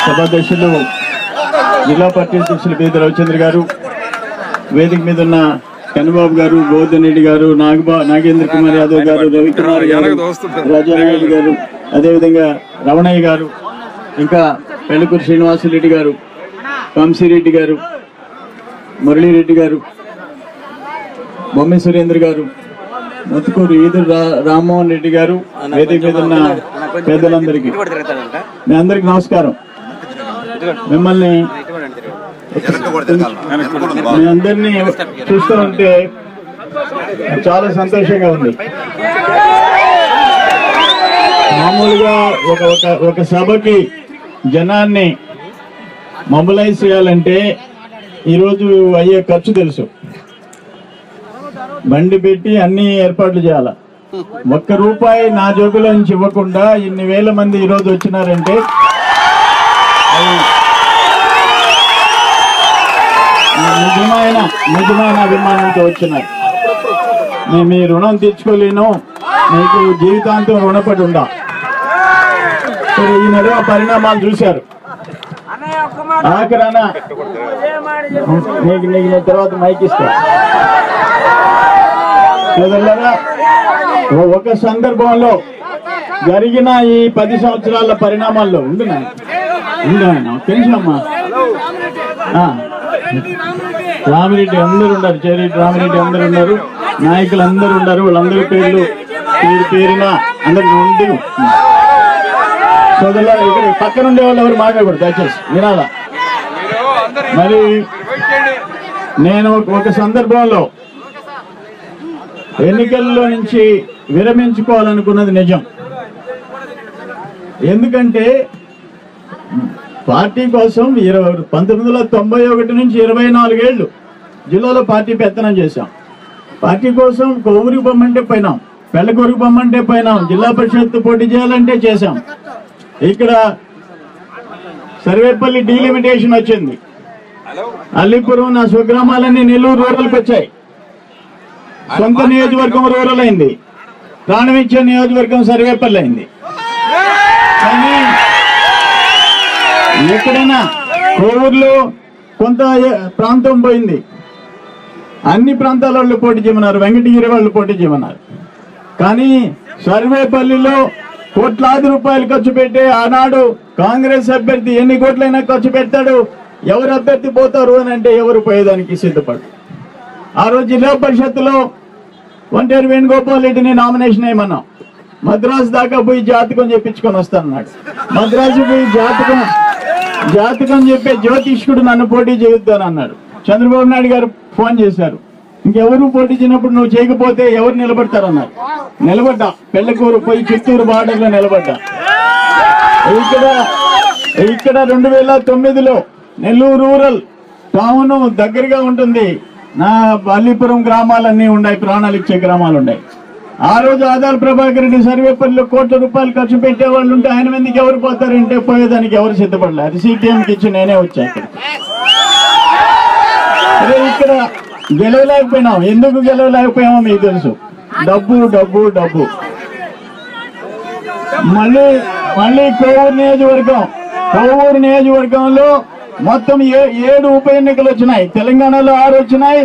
సభాధ్యక్షులు జిల్లా పార్టీ అధ్యక్షులు బేద రవిచంద్ర గారు, వేదిక మీద ఉన్న కన్నబాబు గారు, గోవర్ధన్ రెడ్డి గారు, నాగేంద్ర కుమార్ యాదవ్ గారు, రవికుమార్ గారు, రాజానాయుడు గారు, అదేవిధంగా రమణయ్య గారు, ఇంకా పెళ్లికూరు శ్రీనివాసరెడ్డి గారు, వంశీరెడ్డి గారు, మురళీరెడ్డి గారు, బొమ్మి సురేంద్ర గారు, ముత్తుకూరు ఈదురు రామ్మోహన్ రెడ్డి గారు, వేదిక మీద ఉన్న పెద్దలందరికీ మీ అందరికి నమస్కారం. మిమ్మల్ని మీ అందరినీ చూస్తూ ఉంటే చాలా సంతోషంగా ఉంది. మామూలుగా ఒక సభకి జనాన్ని మొబిలైజ్ చేయాలంటే ఈరోజు అయ్యే ఖర్చు తెలుసు. బండి పెట్టి అన్ని ఏర్పాట్లు చేయాల. ₹1 నా జోబులో నుంచి ఇవ్వకుండా ఇన్ని వేల మంది ఈరోజు వచ్చినారంటే నిజమైన అభిమానంతో వచ్చినారు. నేను మీ రుణం తీర్చుకోలేను, మీకు జీవితాంతం రుణపడి ఉండా. సరే, ఈ నడుమ పరిణామాలు చూశారు. ఆఖరాన నీకు తర్వాత మైక్ ఇస్తా. ఒక సందర్భంలో జరిగిన ఈ 10 సంవత్సరాల పరిణామాల్లో తెలుసమ్మా, రామిరెడ్డి అందరూ ఉన్నారు, చేరెడ్డి రామిరెడ్డి అందరూ ఉన్నారు, నాయకులు అందరూ ఉన్నారు. వాళ్ళందరి పేరున అందరు ఉండి సోదరులు ఇక్కడ పక్కన ఉండే వాళ్ళు ఎవరు మాట్లాడకూడదు, దయచేసి వినాలా. మరి నేను ఒక సందర్భంలో ఎన్నికల్లో నుంచి విరమించుకోవాలనుకున్నది నిజం. ఎందుకంటే పార్టీ కోసం 1991 నుంచి 24 ఏళ్ళు జిల్లాలో పార్టీ పెత్తనం చేశాం. పార్టీ కోసం కొవ్వూరికి పొమ్మంటే పోయినాం, పెళ్ళకూరికి పొమ్మంటే పోయినాం, జిల్లా పరిషత్ పోటీ చేయాలంటే చేశాం. ఇక్కడ సర్వేపల్లి డీలిమిటేషన్ వచ్చింది, అల్లిపురం నా స్వగ్రామాలన్నీ నెల్లూరు రూరల్కి వచ్చాయి. సొంత నియోజకవర్గం రూరల్ అయింది, ప్రాణం ఇచ్చే నియోజకవర్గం సర్వేపల్లి అయింది. కానీ ఎక్కడైనా కోవూరులో కొంత ప్రాంతం పోయింది, అన్ని ప్రాంతాల వాళ్ళు పోటీ చేయమన్నారు, వెంకటగిరి వాళ్ళు పోటీ చేయమన్నారు. కానీ సర్వేపల్లిలో కోట్లాది రూపాయలు ఖర్చు పెట్టి ఆనాడు కాంగ్రెస్ అభ్యర్థి ఎన్ని కోట్లైనా ఖర్చు పెడతాడు, ఎవరు అభ్యర్థి పోతారు అని అంటే ఎవరు పోయేదానికి సిద్ధపడు. ఆ రోజు జిల్లా పరిషత్తులో వంటేరు వేణుగోపాల్ రెడ్డిని నామినేషన్ వేయమన్నాం. మద్రాసు దాకా పోయి జాతకం చెప్పించుకొని వస్తానన్నాడు. మద్రాసు పోయి జాతకం చెప్పే జ్యోతిష్కుడు నన్ను పోటీ చేయొద్దని అన్నాడు. చంద్రబాబు నాయుడు గారు ఫోన్ చేశారు, ఇంకెవరు పోటీ చేయనప్పుడు నువ్వు చేయకపోతే ఎవరు నిలబడతారన్నారు. నిలబడ్డా, పెళ్లకూరు పోయి చిత్తూరు బార్డర్లో నిలబడ్డా. ఇక్కడ 2009లో నెల్లూరు రూరల్ టౌన్ దగ్గరగా ఉంటుంది, నా అల్లిపురం గ్రామాలన్నీ ఉన్నాయి, ప్రాణాలు ఇచ్చే గ్రామాలు ఉన్నాయి. ఆ రోజు ఆదాల ప్రభాకర్ రెడ్డి సర్వేపల్లిలో ₹1,00,00,000 ఖర్చు పెట్టే వాళ్ళు ఉంటే ఆయన మీదకి ఎవరు పోతారంటే పోయేదానికి ఎవరు సిద్ధపడలేదు. అది సిపిఎంకి ఇచ్చి నేనే వచ్చా. ఇక్కడ గెలవలేకపోయినాం. ఎందుకు గెలవలేకపోయామో మీకు తెలుసు, డబ్బు డబ్బు డబ్బు. మళ్ళీ కోవూరు నియోజకవర్గంలో మొత్తం 7 ఉప ఎన్నికలు వచ్చినాయి. తెలంగాణలో 6 వచ్చినాయి,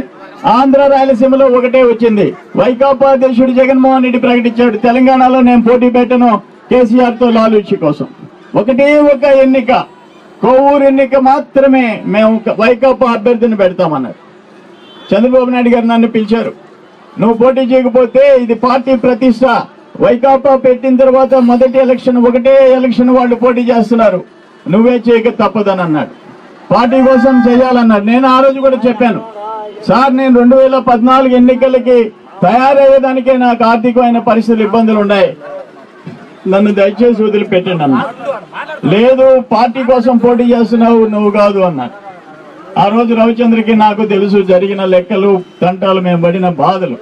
ఆంధ్ర రాయలసీమలో 1 వచ్చింది. వైకాపా అధ్యక్షుడు జగన్మోహన్ రెడ్డి ప్రకటించాడు, తెలంగాణలో నేను పోటీ పెట్టను కేసీఆర్ తో లాలూచి కోసం. ఒకే ఒక ఎన్నిక, కోవూరు ఎన్నిక మాత్రమే మేము వైకాపా అభ్యర్థిని పెడతామన్నారు. చంద్రబాబు నాయుడు గారు నన్ను పిలిచారు, నువ్వు పోటీ చేయకపోతే ఇది పార్టీ ప్రతిష్ట, వైకాపా పెట్టిన తర్వాత మొదటి ఎలక్షన్ 1 ఎలక్షన్ వాళ్ళు పోటీ చేస్తున్నారు, నువ్వే చేయక తప్పదని అన్నాడు. పార్టీ కోసం చేయాలన్నాడు. నేను ఆ రోజు కూడా చెప్పాను, సార్ నేను 2014 ఎన్నికలకి తయారయ్యేదానికే నాకు ఆర్థికమైన పరిస్థితులు ఇబ్బందులు ఉన్నాయి, నన్ను దయచేసి వదిలిపెట్టండి అన్నా. లేదు పార్టీ కోసం పోటీ చేస్తున్నావు నువ్వు కాదు అన్నాడు. ఆ రోజు రవిచంద్రకి నాకు తెలుసు జరిగిన లెక్కలు, తంటాలు, మేము పడిన బాధలు.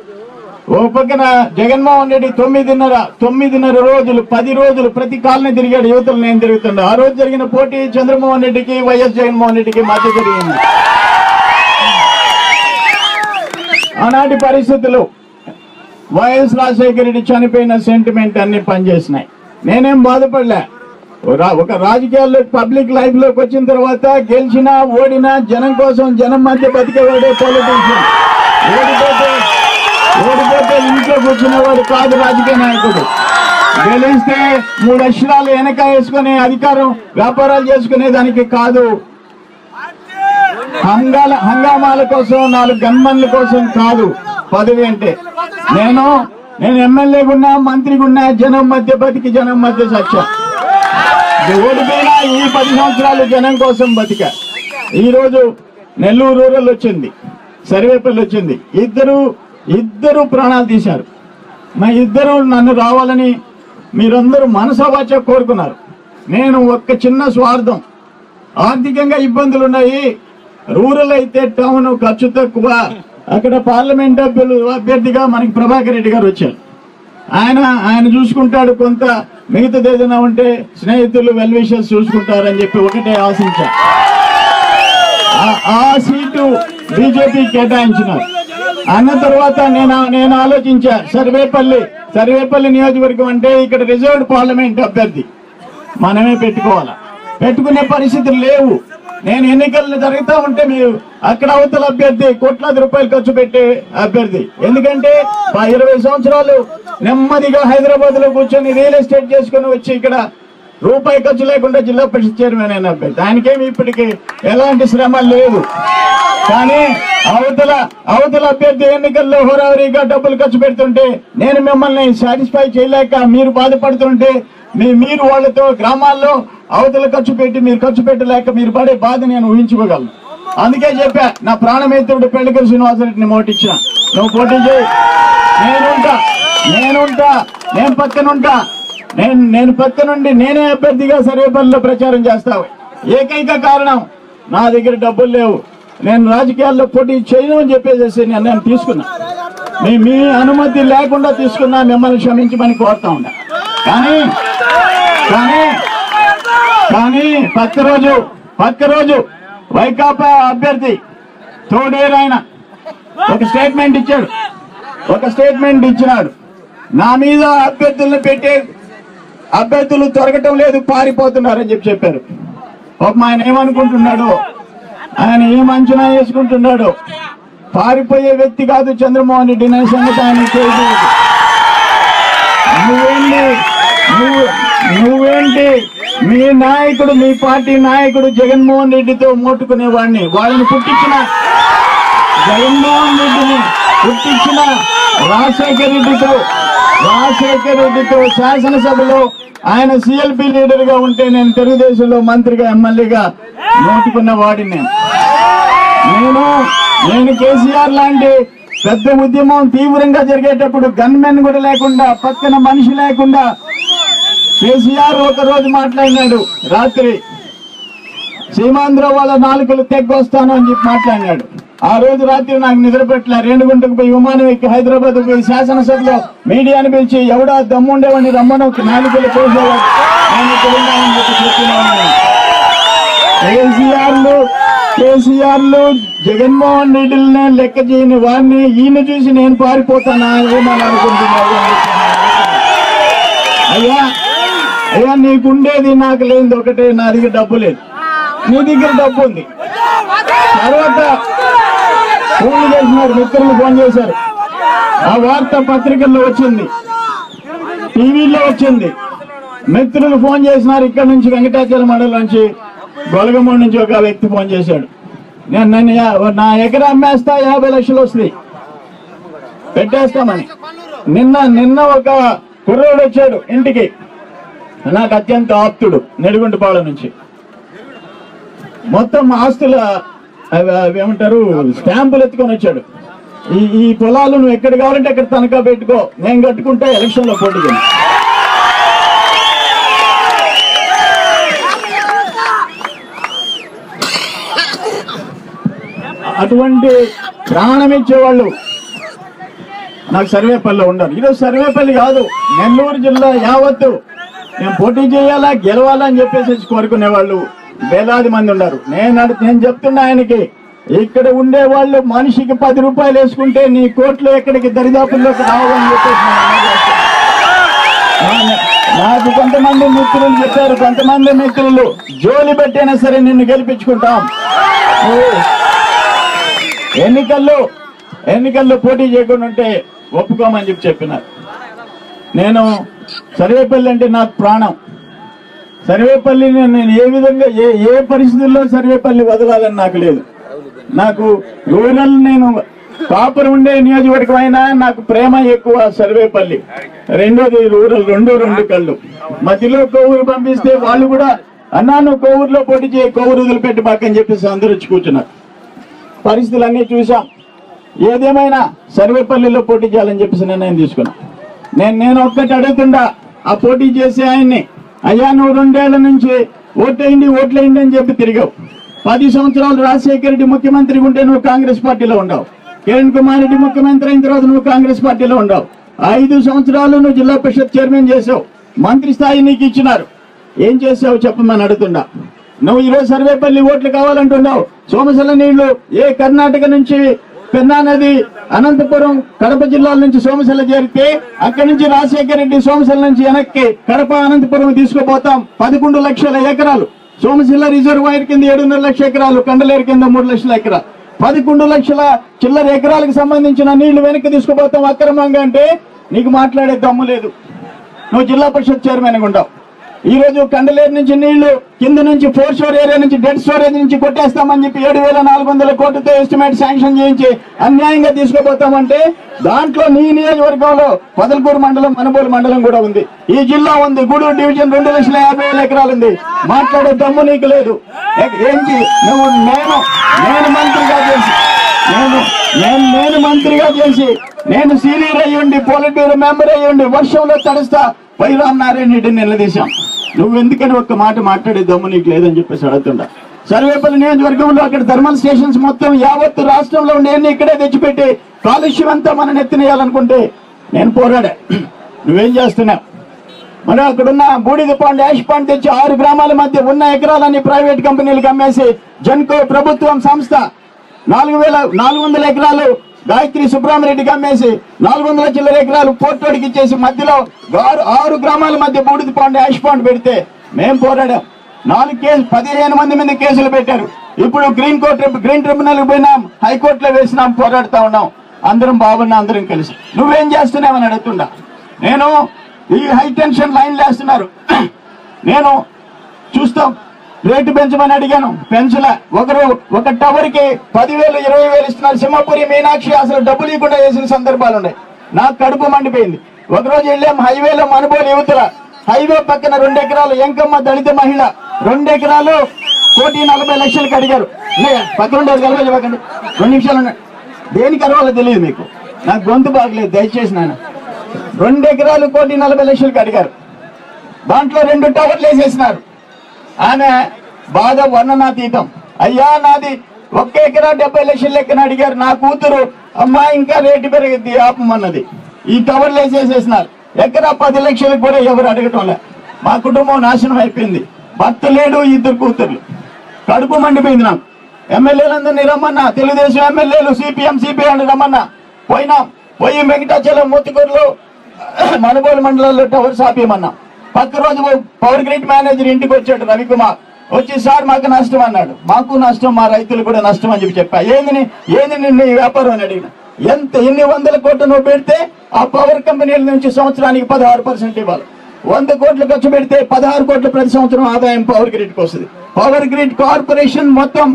ఓ పక్కన జగన్మోహన్ రెడ్డి 9.5 రోజులు 10 రోజులు ప్రతి కాలనీ తిరిగాడు, యువతలు నేను తిరుగుతున్నా. ఆ రోజు జరిగిన పోటీ చంద్రమోహన్ రెడ్డికి వైఎస్ జగన్మోహన్ రెడ్డికి మధ్య జరిగింది. ఆనాటి పరిస్థితులు వైఎస్ రాజశేఖర రెడ్డి చనిపోయిన సెంటిమెంట్ అన్ని పనిచేసినాయి. నేనేం బాధపడలే, ఒక రాజకీయాల్లో పబ్లిక్ లైఫ్ లోకి వచ్చిన తర్వాత గెలిచినా ఓడినా జనం కోసం జనం మధ్య బతికేవాడే పొలిటీషియన్. ఓడిపోతే ఇంట్లో కూర్చునేవాడు కాదు రాజకీయ నాయకుడు. గెలిస్తే 3 అక్షరాలు వెనక వేసుకునే అధికారం వ్యాపారాలు చేసుకునే దానికి కాదు. హంగామాల కోసం 4 గన్మన్ల కోసం కాదు పదవి అంటే. నేను ఎమ్మెల్యేగున్నా మంత్రిగున్నా జనం మధ్య బతికి జనం మధ్య సత్యం. ఓడిపోయినా ఈ 10 సంవత్సరాలు జనం కోసం బతికా. ఈరోజు నెల్లూరు రూరల్ వచ్చింది, సర్వేపల్లి వచ్చింది. ఇద్దరు ప్రాణాలు తీశారు. మా ఇద్దరు నన్ను రావాలని మీరందరూ మనసావాచ కోరుకున్నారు. నేను ఒక్క చిన్న స్వార్థం, ఆర్థికంగా ఇబ్బందులు ఉన్నాయి. రూరల్ అయితే టౌన్ ఖర్చు తక్కువ. అక్కడ పార్లమెంట్ అభ్యర్థిగా మనకి ప్రభాకర్ రెడ్డి గారు వచ్చారు. ఆయన చూసుకుంటాడు. కొంత మిగతాది ఏదైనా ఉంటే స్నేహితులు వెల్ విషర్స్ చూసుకుంటారని చెప్పి ఒకటే ఆశించా. ఆ సీటు బీజేపీ కేటాయించినారు. అన్న తర్వాత నేను ఆలోచించా, సర్వేపల్లి నియోజకవర్గం అంటే ఇక్కడ రిజర్వ్డ్ పార్లమెంట్ అభ్యర్థి మనమే పెట్టుకోవాలా. పెట్టుకునే పరిస్థితులు లేవు. నేను ఎన్నికలు జరుగుతూ ఉంటే మీరు అక్కడ అవతల అభ్యర్థి కోట్లాది రూపాయలు ఖర్చు పెట్టే అభ్యర్థి. ఎందుకంటే 20 సంవత్సరాలు నెమ్మదిగా హైదరాబాద్ లో కూర్చొని రియల్ ఎస్టేట్ చేసుకుని వచ్చి ఇక్కడ రూపాయి ఖర్చు లేకుండా జిల్లా పరిషత్ చైర్మన్ అయిన అభ్యర్థి. ఆయనకేమి ఇప్పటికి ఎలాంటి శ్రమ లేదు. కానీ అవతల అభ్యర్థి ఎన్నికల్లో హోరావరీగా డబ్బులు ఖర్చు పెడుతుంటే నేను మిమ్మల్ని సాటిస్ఫై చేయలేక మీరు బాధపడుతుంటే మీరు వాళ్ళతో గ్రామాల్లో అవతల ఖర్చు పెట్టి మీరు ఖర్చు పెట్టలేక మీరు పడే బాధ నేను ఊహించుకోగలను. అందుకే చెప్పా, నా ప్రాణమిత్రుడు పెళ్లికరి శ్రీనివాసరెడ్డిని మోటిచ్చిన, నువ్వు పోటీ చేయి, నేను పక్కనుంటా. నేను పక్క నుండి నేనే అభ్యర్థిగా సర్వేపల్లిలో ప్రచారం చేస్తావు. ఏకైక కారణం నా దగ్గర డబ్బులు లేవు, నేను రాజకీయాల్లో పోటీ చేయను అని చెప్పేసి నేను తీసుకున్నా. మీ అనుమతి లేకుండా తీసుకున్నా, మిమ్మల్ని క్షమించమని కోరుతా ఉన్నా. కానీ పక్క రోజు వైకాపా అభ్యర్థి తోడేరాయన ఒక స్టేట్మెంట్ ఇచ్చినాడు. నా మీద అభ్యర్థులను పెట్టే అభ్యర్థులు దొరకటం లేదు, పారిపోతున్నారని చెప్పారు. పాపం ఆయన ఏమనుకుంటున్నాడు, ఆయన ఏం అంచనా వేసుకుంటున్నాడు. పారిపోయే వ్యక్తి కాదు చంద్రమోహన్ రెడ్డి అనే సంగతి ఆయన తెలియదు. నువ్వేంటి మీ నాయకుడు, మీ పార్టీ నాయకుడు జగన్మోహన్ రెడ్డితో మోటుకునేవాడిని. వాళ్ళని పుట్టించిన జగన్మోహన్ రెడ్డిని పుట్టించిన రాజశేఖర్ రెడ్డితో శాసనసభలో ఆయన సిఎల్పి లీడర్ గా ఉంటే నేను తెలుగుదేశంలో మంత్రిగా ఎమ్మెల్యేగా మోటుకున్న వాడిని. నేను కేసీఆర్ లాంటి పెద్ద ఉద్యమం తీవ్రంగా జరిగేటప్పుడు గన్మెన్ కూడా లేకుండా, పక్కన మనిషి లేకుండా కేసీఆర్ ఒక రోజు మాట్లాడినాడు. రాత్రి సీమాంధ్ర వాళ్ళ నాలుకలు తెగ్గొస్తాను అని చెప్పి మాట్లాడినాడు. ఆ రోజు రాత్రి నాకు నిద్ర పెట్టలే. రేణుగుంటకు పోయి విమానం ఎక్కి హైదరాబాద్ పోయి శాసనసభలో మీడియాని పిలిచి ఎవడా దమ్ముండేవాడిని రమ్మను నాలుకలు కోసేవాడు కేసీఆర్లు జగన్మోహన్ రెడ్డిని లెక్క చేయని వాడిని ఈయన చూసి నేను పారిపోతానా ఏమని అనుకుంటున్నాను. అయ్యా నీకుండేది నాకు లేనిది ఒకటే, నా దగ్గర డబ్బు లేదు, నీ దగ్గర డబ్బు ఉంది. తర్వాత ఫోన్లు చేసినారు, మిత్రులు ఫోన్ చేశారు. ఆ వార్త పత్రికల్లో వచ్చింది, టీవీలో వచ్చింది. మిత్రులు ఫోన్ చేసినారు. ఇక్కడ నుంచి వెంకటాచలం మండలం నుంచి గొలగమూడి నుంచి ఒక వ్యక్తి ఫోన్ చేశాడు. నన్ను నా ఎకరా అమ్మేస్తా 50 లక్షలు వస్తాయి పెట్టేస్తామని. నిన్న ఒక కుర్రోడు వచ్చాడు ఇంటికి, నాకు అత్యంత ఆప్తుడు, నెడుగుంటపాళెం నుంచి. మొత్తం ఆస్తుల ఏమంటారు స్టాంపులు ఎత్తుకొని వచ్చాడు. ఈ పొలాలు నువ్వు ఎక్కడ కావాలంటే అక్కడ తనఖా పెట్టుకో, నేను కట్టుకుంటే ఎలక్షన్ లో పోటీ చేయి. అటువంటి ప్రాణం ఇచ్చేవాళ్ళు నాకు సర్వేపల్లిలో ఉండరు. ఈరోజు సర్వేపల్లి కాదు, నెల్లూరు జిల్లా యావత్తు నేను పోటీ చేయాలా గెలవాలా అని చెప్పేసి కోరుకునే వాళ్ళు వేలాది మంది ఉన్నారు. నేను చెప్తున్నా ఆయనకి, ఇక్కడ ఉండే వాళ్ళు మనిషికి 10 రూపాయలు వేసుకుంటే నీ కోట్లు ఎక్కడికి దరిదాపుల్లోకి రావాలని చెప్పేసి నాకు కొంతమంది మిత్రులు చెప్పారు, కొంతమంది మిత్రులు జోలి పెట్టైనా సరే నిన్ను గెలిపించుకుంటాం, ఎన్నికల్లో పోటీ చేయకుండా ఉంటే ఒప్పుకోమని చెప్పినారు. నేను సర్వేపల్లి అంటే నాకు ప్రాణం. సర్వేపల్లి నేను ఏ విధంగా ఏ పరిస్థితుల్లో సర్వేపల్లి వదలాలని నాకు లేదు. నాకు రూరల్, నేను కాపురం ఉండే నియోజకవర్గం అయినా నాకు ప్రేమ ఎక్కువ సర్వేపల్లి. రెండోది రూరల్, రెండు కళ్ళు. మధ్యలో కోవూరు పంపిస్తే వాళ్ళు కూడా అన్నా నువ్వు కోవూరులో పోటీ చేయి, కోవూరు వదిలిపెట్టి బాకని చెప్పేసి అందరూ వచ్చి కూర్చున్నారు. పరిస్థితులన్నీ చూసాం. ఏదేమైనా సర్వేపల్లిలో పోటీ చేయాలని చెప్పేసి నిర్ణయం తీసుకున్నా. నేను ఒక్కటి అడుగుతుండా ఆ పోటీ చేసే ఆయన్ని, అయ్యా నువ్వు 2 ఏళ్ల నుంచి ఓట్లేయండి అని చెప్పి తిరిగావు. 10 సంవత్సరాలు రాజశేఖర రెడ్డి ముఖ్యమంత్రి ఉంటే నువ్వు కాంగ్రెస్ పార్టీలో ఉండవు. కిరణ్ కుమార్ రెడ్డి ముఖ్యమంత్రి అయిన తర్వాత నువ్వు కాంగ్రెస్ పార్టీలో ఉండవు. 5 సంవత్సరాలు నువ్వు జిల్లా పరిషత్ చైర్మన్ చేసావు, మంత్రి స్థాయి నీకు ఇచ్చినారు. ఏం చేసావు చెప్పమని అడుగుతుండా. నువ్వు ఈరోజు సర్వేపల్లి ఓట్లు కావాలంటున్నావు. సోమశల నీళ్లు కర్ణాటక నుంచి పెన్నా నది అనంతపురం కడప జిల్లాల నుంచి సోమశల చేరితే అక్కడి నుంచి రాజశేఖర రెడ్డి సోమశల నుంచి వెనక్కి కడప అనంతపురం తీసుకుపోతాం. 11 లక్షల ఎకరాలు సోమశిల రిజర్వాయర్ కింద 7.5 లక్షల ఎకరాలు, కండలేరు కింద 3 లక్షల ఎకరాలు, 11 లక్షల చిల్లర ఎకరాలకు సంబంధించిన నీళ్లు వెనక్కి తీసుకుపోతాం అక్రమంగా అంటే నీకు మాట్లాడే దమ్ము లేదు. నువ్వు జిల్లా పరిషత్ చైర్మన్ ఉంటావు. ఈ రోజు కండలేరు నుంచి నీళ్లు కింద నుంచి 4 షోర్ ఏరియా నుంచి డెడ్ స్టోరేజ్ నుంచి కొట్టేస్తామని చెప్పి 7,400 కోట్లతో ఎస్టిమేట్ శాంక్షన్ చేయించి అన్యాయంగా తీసుకుపోతామంటే దాంట్లో నీ నియోజకవర్గంలో పొదలకూరు మండలం, మనుబోలు మండలం కూడా ఉంది. ఈ జిల్లా ఉంది. గూడూరు డివిజన్ 2,50,000 ఎకరాలు ఉంది. మాట్లాడే దమ్ము నీకు లేదు. ఏంటి నువ్వు నేను మంత్రిగా చేసి నేను సీనియర్ అయ్యుండి పోలిట్ బ్యూరో మెంబర్ అయ్యుండి వర్షంలో తడుస్తా పై రామనారాయణ రెడ్డిని నిలదీశాం. నువ్వు ఎందుకని ఒక్క మాట మాట్లాడే దమ్ము నీకు లేదని చెప్పేసి అడుగుతుండా. సర్వేపల్లి నియోజకవర్గంలో అక్కడ థర్మల్ స్టేషన్స్ మొత్తం యావత్తు రాష్ట్రంలో ఉండే ఇక్కడే తెచ్చిపెట్టి కాలుష్యం అంతా మనం ఎత్తినేయాలనుకుంటే నేను పోరాడా. నువ్వేం చేస్తున్నావు? మరి అక్కడున్న బూడిద పాండ్, యాష్ పాండ్ తెచ్చి 6 గ్రామాల మధ్య ఉన్న ఎకరాలన్నీ ప్రైవేట్ కంపెనీలకు అమ్మేసి జన్కో ప్రభుత్వం సంస్థ 4,400 ఎకరాలు గాయత్రి సుబ్రహ్మరెడ్డికి అమ్మేసి 400 చిల్లర ఎకరాలు పోర్టోడికి ఇచ్చేసి మధ్యలో 6 గ్రామాల మధ్య బూడిద పాండ్, యాష్ పాండ్ పెడితే మేం పోరాడాం. 15 మంది మీద కేసులు పెట్టారు. ఇప్పుడు గ్రీన్ ట్రిబ్యునల్ పోయినాం, హైకోర్టులో వేసినాం, పోరాడుతా ఉన్నాం. అందరం బాగున్నా, అందరం కలిసి. నువ్వేం చేస్తున్నావని అడుగుతుండా. నేను ఈ హై టెన్షన్ లైన్లు వేస్తున్నారు, నేను చూస్తాం. రేటు పెంచమని అడిగాను, పెంచలే. ఒక టవర్ కి 10,000 20,000 ఇస్తున్నారు. సింహపురి మీనాక్షి అసలు డబ్బులు ఇవ్వకుండా చేసిన సందర్భాలు ఉన్నాయి. నాకు కడుపు మండిపోయింది. ఒకరోజు వెళ్ళాం హైవేలో మనుబోలు యువతల హైవే పక్కన 2 ఎకరాలు ఎంకమ్మ దళిత మహిళ 2 ఎకరాలు 1,40,00,000కి అడిగారు. పక్కన 2 నిమిషాలు ఉన్నాయి. దేనికి అరవాలో తెలియదు మీకు, నాకు గొంతు బాగలేదు, దయచేసి నాన్న. 2 ఎకరాలు 1,40,00,000కి అడిగారు. దాంట్లో 2 టవర్లు వేసేసినారు. ఆమె బాగా వర్ణనాతీతం. అయ్యా నాది 1 ఎకరా 70 లక్షల లెక్కన అడిగారు. నా కూతురు అమ్మా ఇంకా రేటు పెరిగింది ఆపమన్నది. ఈ టవర్లు వేసేసేసినారు. ఎకరా 10 లక్షలకు కూడా ఎవరు అడగటంలే. మా కుటుంబం నాశనం అయిపోయింది. భర్త లేడు, 2 కూతుర్లు. కడుపు మండిపోయింది నాకు. ఎమ్మెల్యేలందరినీ రమ్మన్నా, తెలుగుదేశం ఎమ్మెల్యేలు, సిపిఎం సిపిఐ రమ్మన్నా. పోయి వెంకటాచలం, ముత్తుకూరులో, మనుబోలు మండలాల్లో టవర్స్ ఆపేయమన్నా. పక్క రోజు పవర్ గ్రిడ్ మేనేజర్ ఇంటికి వచ్చాడు రవికుమార్. వచ్చి సార్ మాకు నష్టం అన్నాడు. మాకు నష్టం, మా రైతులు కూడా నష్టం అని చెప్పా. ఏంది నిన్న ఈ వ్యాపారం అని అడిగిన. ఎన్ని 100 కోట్లు నువ్వు పెడితే ఆ పవర్ కంపెనీల నుంచి సంవత్సరానికి 16% ఇవ్వాలి. 100 కోట్లు ఖర్చు పెడితే 16 కోట్లు ప్రతి సంవత్సరం ఆదాయం పవర్ గ్రిడ్కి వస్తుంది. పవర్ గ్రిడ్ కార్పొరేషన్ మొత్తం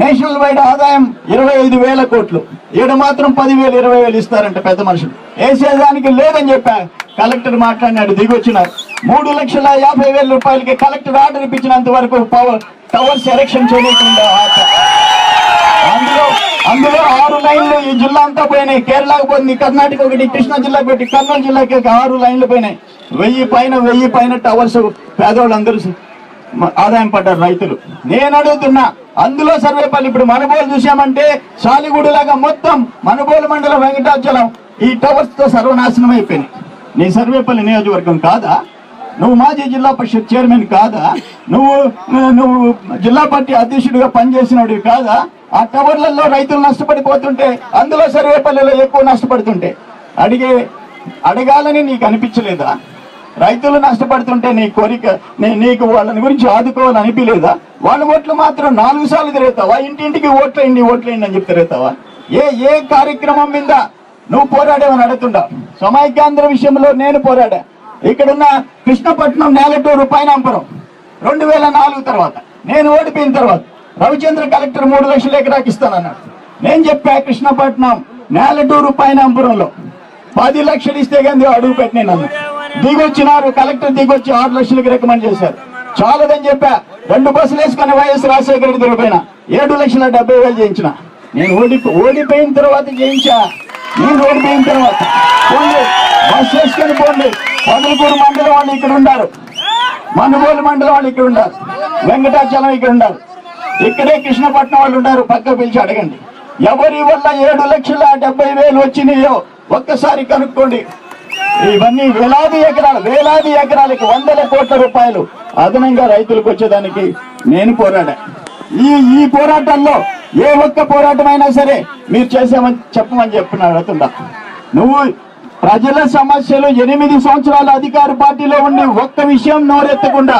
నేషనల్ వైడ్ ఆదాయం 25,000 కోట్లు. ఈడ మాత్రం 10,000 20,000 ఇస్తారంట పెద్ద మనుషులు. వేసేదానికి లేదని చెప్పా. కలెక్టర్ మాట్లాడినాడు, దిగొచ్చినారు. 3,50,000 రూపాయలకి కలెక్టర్ ఆర్డర్ ఇప్పించినంత వరకు టవర్స్ ఎరెక్షన్ చేయకుండా అందులో 6 లైన్లు ఈ జిల్లా అంతా పోయినాయి. కేరళకు పోయింది, కర్ణాటక ఒకటి, కృష్ణా జిల్లాకి ఒకటి, కర్నూలు జిల్లాకి 6 లైన్లు పోయినాయి. 1000 పైన టవర్స్ పేదవాళ్ళందరూ ఆదాయం పడ్డారు రైతులు. నేను అడుగుతున్నా, అందులో సర్వేపల్లి ఇప్పుడు మనుబోలు చూసామంటే సాలిగూడు లాగా మొత్తం మనుబోలు మండలం, వెంకటాచలం ఈ టవర్స్ తో సర్వనాశనం అయిపోయినాయి. నీ సర్వేపల్లి నియోజకవర్గం కాదా? నువ్వు మాజీ జిల్లా పరిషత్ చైర్మన్ కాదా? నువ్వు జిల్లా పార్టీ అధ్యక్షుడిగా పనిచేసినవి కాదా? ఆ టవర్లలో రైతులు నష్టపడిపోతుంటే, అందులో సర్వేపల్లిలో ఎక్కువ నష్టపడుతుంటే అడగాలని నీకు అనిపించలేదా? రైతులు నష్టపడుతుంటే నీ కోరిక నీకు వాళ్ళని గురించి ఆదుకోవాలని అనిపించలేదా? వాళ్ళ ఓట్లు మాత్రం 4 సార్లు తిరుగుతావా? ఇంటింటికి ఓట్లేయండి ఓట్లేయండి అని చెప్పి తిరుగుతావా? ఏ కార్యక్రమం మీద నువ్వు పోరాడేవని అడుగుతుండవు? సమైక్యాంధ్ర విషయంలో నేను పోరాడా. ఇక్కడున్న కృష్ణపట్నం నేలటూరు పైనాంపురం 2004 తర్వాత నేను ఓడిపోయిన తర్వాత రవిచంద్ర కలెక్టర్ 3 లక్షల ఎకరాకి ఇస్తానన్నాడు. నేను చెప్పా కృష్ణపట్నం నేలటూరు పైనాంపురంలో 10 లక్షలు ఇస్తే కానీ అడుగు పెట్టినాను. దిగొచ్చినారు, కలెక్టర్ దిగొచ్చి 6 లక్షలకి రికమెండ్ చేశారు. చాలదని చెప్పా. 2 బస్సులు వేసుకుని వైఎస్ రాజశేఖర రెడ్డి తిరిగిపోయినా 7,70,000 చేయించిన. నేను ఓడిపోయిన తర్వాత చేయించా. నేను ఓడిపోయిన తర్వాత పోండి బస్సు వేసుకొని పోండి. పొదలకూరు మండలం వాళ్ళు ఇక్కడ ఉన్నారు, మనుగోలు మండలం వాళ్ళు ఇక్కడ ఉన్నారు, వెంకటాచలం ఇక్కడ ఉన్నారు, ఇక్కడే కృష్ణపట్నం వాళ్ళు ఉన్నారు. పక్క పిలిచి అడగండి ఎవరి వల్ల 7,70,000 వచ్చినాయో ఒక్కసారి కనుక్కోండి. ఇవన్నీ వేలాది ఎకరాలకి 100 కోట్ల రూపాయలు అదనంగా రైతులకు వచ్చేదానికి నేను పోరాడా. ఈ పోరాటాల్లో ఏ ఒక్క పోరాటమైనా సరే మీరు చేసామని చెప్పమని చెప్తున్నా. నువ్వు ప్రజల సమస్యలు 8 సంవత్సరాల అధికార పార్టీలో ఉండి ఒక్క విషయం నోరెత్తకుండా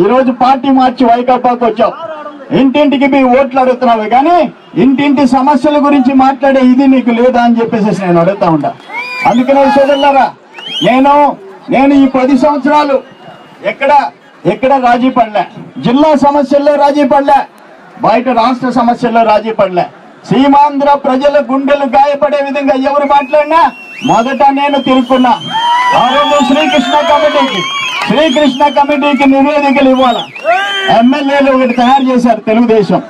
ఈరోజు పార్టీ మార్చి వైకాపాకు వచ్చావు. ఇంటింటికి మీ ఓట్లు అడుగుతున్నావు కానీ ఇంటింటి సమస్యల గురించి మాట్లాడే ఇది నీకు లేదా అని చెప్పేసి నేను అడుగుతా ఉంటా. అందుకనే సోదరులారా, నేను ఈ 10 సంవత్సరాలు ఎక్కడ రాజీ పడలే. జిల్లా సమస్యల్లో రాజీ పడలే, బయట రాష్ట్ర సమస్యల్లో రాజీ పడలే. సీమాంధ్ర ప్రజల గుండెలు గాయపడే విధంగా ఎవరు మాట్లాడినా మొదట నేను తిరుక్కున్నా. ఆ రోజు శ్రీకృష్ణ కమిటీకి నివేదికలు ఇవ్వాలి. ఎమ్మెల్యేలు ఒకటి తయారు చేశారు తెలుగుదేశం.